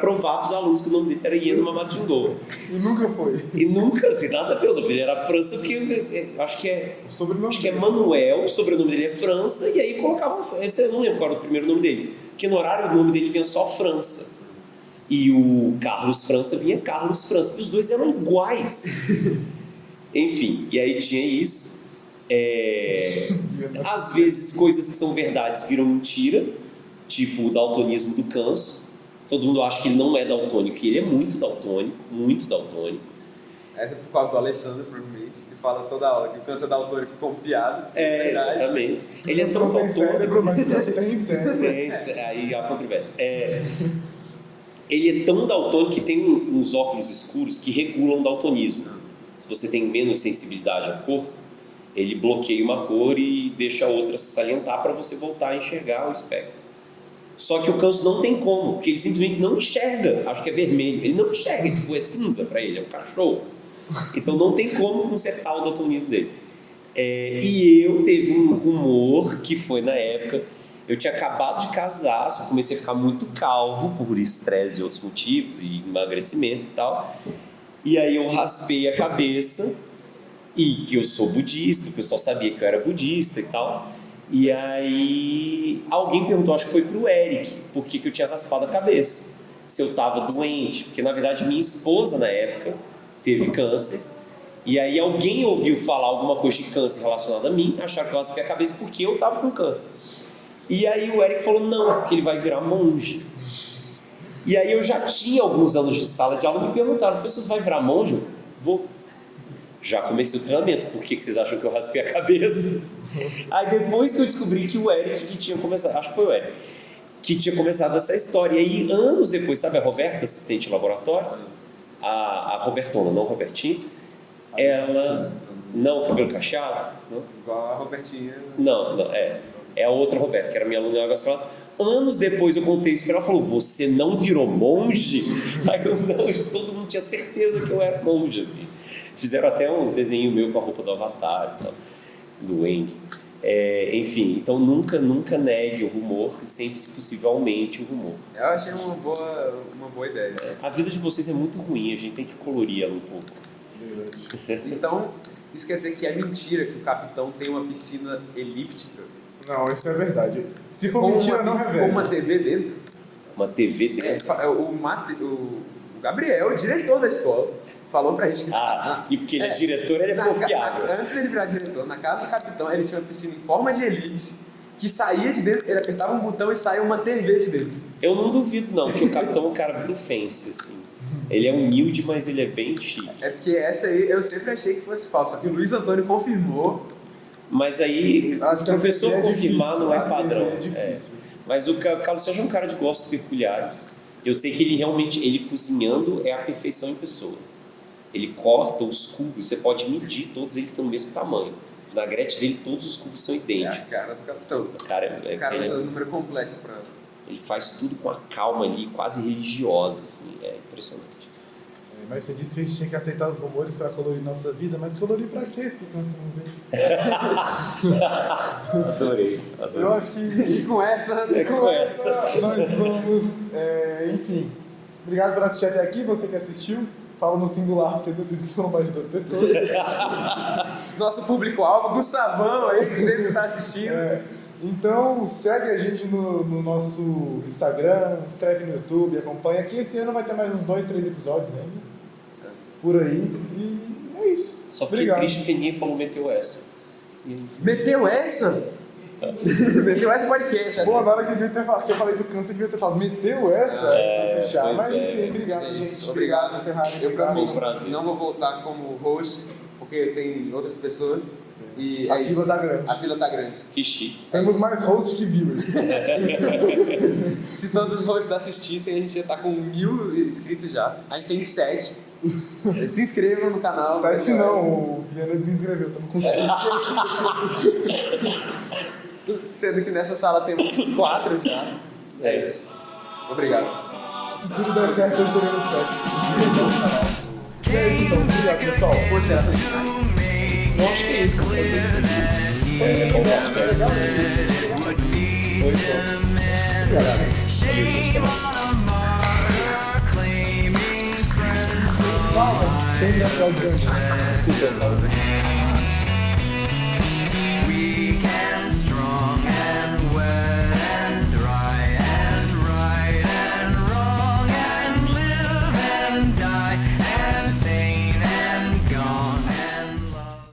provar para os alunos que o nome dele era Iena Mamakingoa. E nunca foi. E nunca, não tem nada a ver, o nome dele era França, porque acho que é Manuel, o sobrenome dele é França, e aí colocavam, eu não lembro qual era o primeiro nome dele, porque no horário o nome dele vinha só França. E o Carlos França vinha Carlos França. E os 2 eram iguais. Enfim, e aí tinha isso. Às vezes, coisas que são verdades viram mentira. Tipo o daltonismo do Canso. Todo mundo acha que ele não é daltônico, e ele é muito daltônico. Muito daltônico. Essa é por causa do Alessandro, provavelmente. fala toda aula que o câncer daltônico como piada. Exatamente. Ele é tão não tem cérebro, daltônico. mas tem cérebro. Aí a controvérsia. Ele é tão daltônico que tem uns óculos escuros que regulam o daltonismo. Se você tem menos sensibilidade à cor, ele bloqueia uma cor e deixa a outra salientar para você voltar a enxergar o espectro. Só que o câncer não tem como, porque ele simplesmente não enxerga. Acho que é vermelho. Ele não enxerga, tipo, é cinza para ele, é um cachorro. Então não tem como consertar o daltonismo dele. E eu teve um rumor que foi na época, eu tinha acabado de casar, só comecei a ficar muito calvo por estresse e outros motivos, e emagrecimento e tal. E aí eu raspei a cabeça, e que eu sou budista, o pessoal sabia que eu era budista e tal. E aí alguém perguntou, acho que foi pro Eric, por que eu tinha raspado a cabeça, se eu tava doente, porque na verdade minha esposa na época teve câncer, e aí alguém ouviu falar alguma coisa de câncer relacionada a mim, acharam que eu raspei a cabeça porque eu tava com câncer. E aí o Eric falou, não, porque ele vai virar monge. E aí eu já tinha alguns anos de sala de aula, me perguntaram, você vai virar monge? Eu vou. Já comecei o treinamento, por que vocês acham que eu raspei a cabeça? Aí depois que eu descobri que o Eric que tinha começado, acho que foi o Eric, que tinha começado essa história. E aí anos depois, sabe a Roberta, assistente de laboratório? A Robertona, não a Robertinha. Ela, não, cabelo cacheado? Não? Igual a Robertinha. Não, é a outra Roberta, que era minha aluna em Águas Claras. Anos depois eu contei isso pra ela, falou, você não virou monge? Aí eu, não, todo mundo tinha certeza que eu era monge, assim. Fizeram até uns desenhos meus com a roupa do Avatar e tal, do Eng. Enfim, então nunca negue o rumor, sempre, se possível, aumente o rumor. Eu achei uma boa ideia. A vida de vocês é muito ruim, a gente tem que colorir ela um pouco. Então, isso quer dizer que é mentira que o capitão tem uma piscina elíptica? Não, isso é verdade. Se for mentira, não revela. Com uma TV dentro? Uma TV dentro? O Gabriel, o diretor da escola, falou pra gente que... E porque ele é diretor, ele é confiável. Antes dele virar diretor, na casa do capitão, ele tinha uma piscina em forma de elipse, que saía de dentro, ele apertava um botão e saía uma TV de dentro. Eu não duvido não, porque o capitão é um cara bem fancy, assim. Ele é humilde, mas ele é bem chique. É porque essa aí eu sempre achei que fosse falsa, só que o Luiz Antônio confirmou. Mas aí, o professor confirmar difícil, não é padrão. Mas o Carlos Sérgio é um cara de gostos peculiares. Eu sei que ele realmente, ele cozinhando é a perfeição em pessoa. Ele corta os cubos, você pode medir, todos eles têm o mesmo tamanho. O vinagrete dele, todos os cubos são idênticos. É a cara do capitão. O cara usa um número complexo pra... Ele faz tudo com a calma ali, quase religiosa, assim, é impressionante. Mas você disse que a gente tinha que aceitar os rumores para colorir nossa vida, mas colorir pra quê se o câncer não vem? Adorei. Eu acho que com essa nós vamos, enfim. Obrigado por assistir até aqui, você que assistiu. Falo no singular, porque eu duvido que foram mais de 2 pessoas. Nosso público-alvo, Gustavão aí, que sempre está assistindo. Então, segue a gente no nosso Instagram, inscreve no YouTube, acompanha, que esse ano vai ter mais uns 2, 3 episódios ainda. Por aí. E é isso. Só fiquei triste porque ninguém falou meteu essa. Meteu essa? Meteu essa podcast. Pô, agora que eu falei do câncer, devia ter falado, meteu essa? Pra fechar. Mas enfim, obrigado, gente. Obrigado, Ferrari. Eu prometo, não vou voltar como host, porque tem outras pessoas. E a fila tá grande. A fila tá grande. Que chique. Temos mais hosts que viewers. Se todos os hosts assistissem, a gente ia estar com 1000 inscritos já. A gente tem 7. Se inscrevam no canal. 7 não, o Viana desinscreveu, estamos com 5. Sendo que nessa sala temos 4 já. É isso. Obrigado. Se tudo der certo, eu serei no 7. E é isso então, obrigado pessoal. Considerações finais. Eu acho que é isso, vou fazer bom podcast. Foi bom. Obrigado. Valeu, gente, até mais. Fala, sem dar pra Desculpa,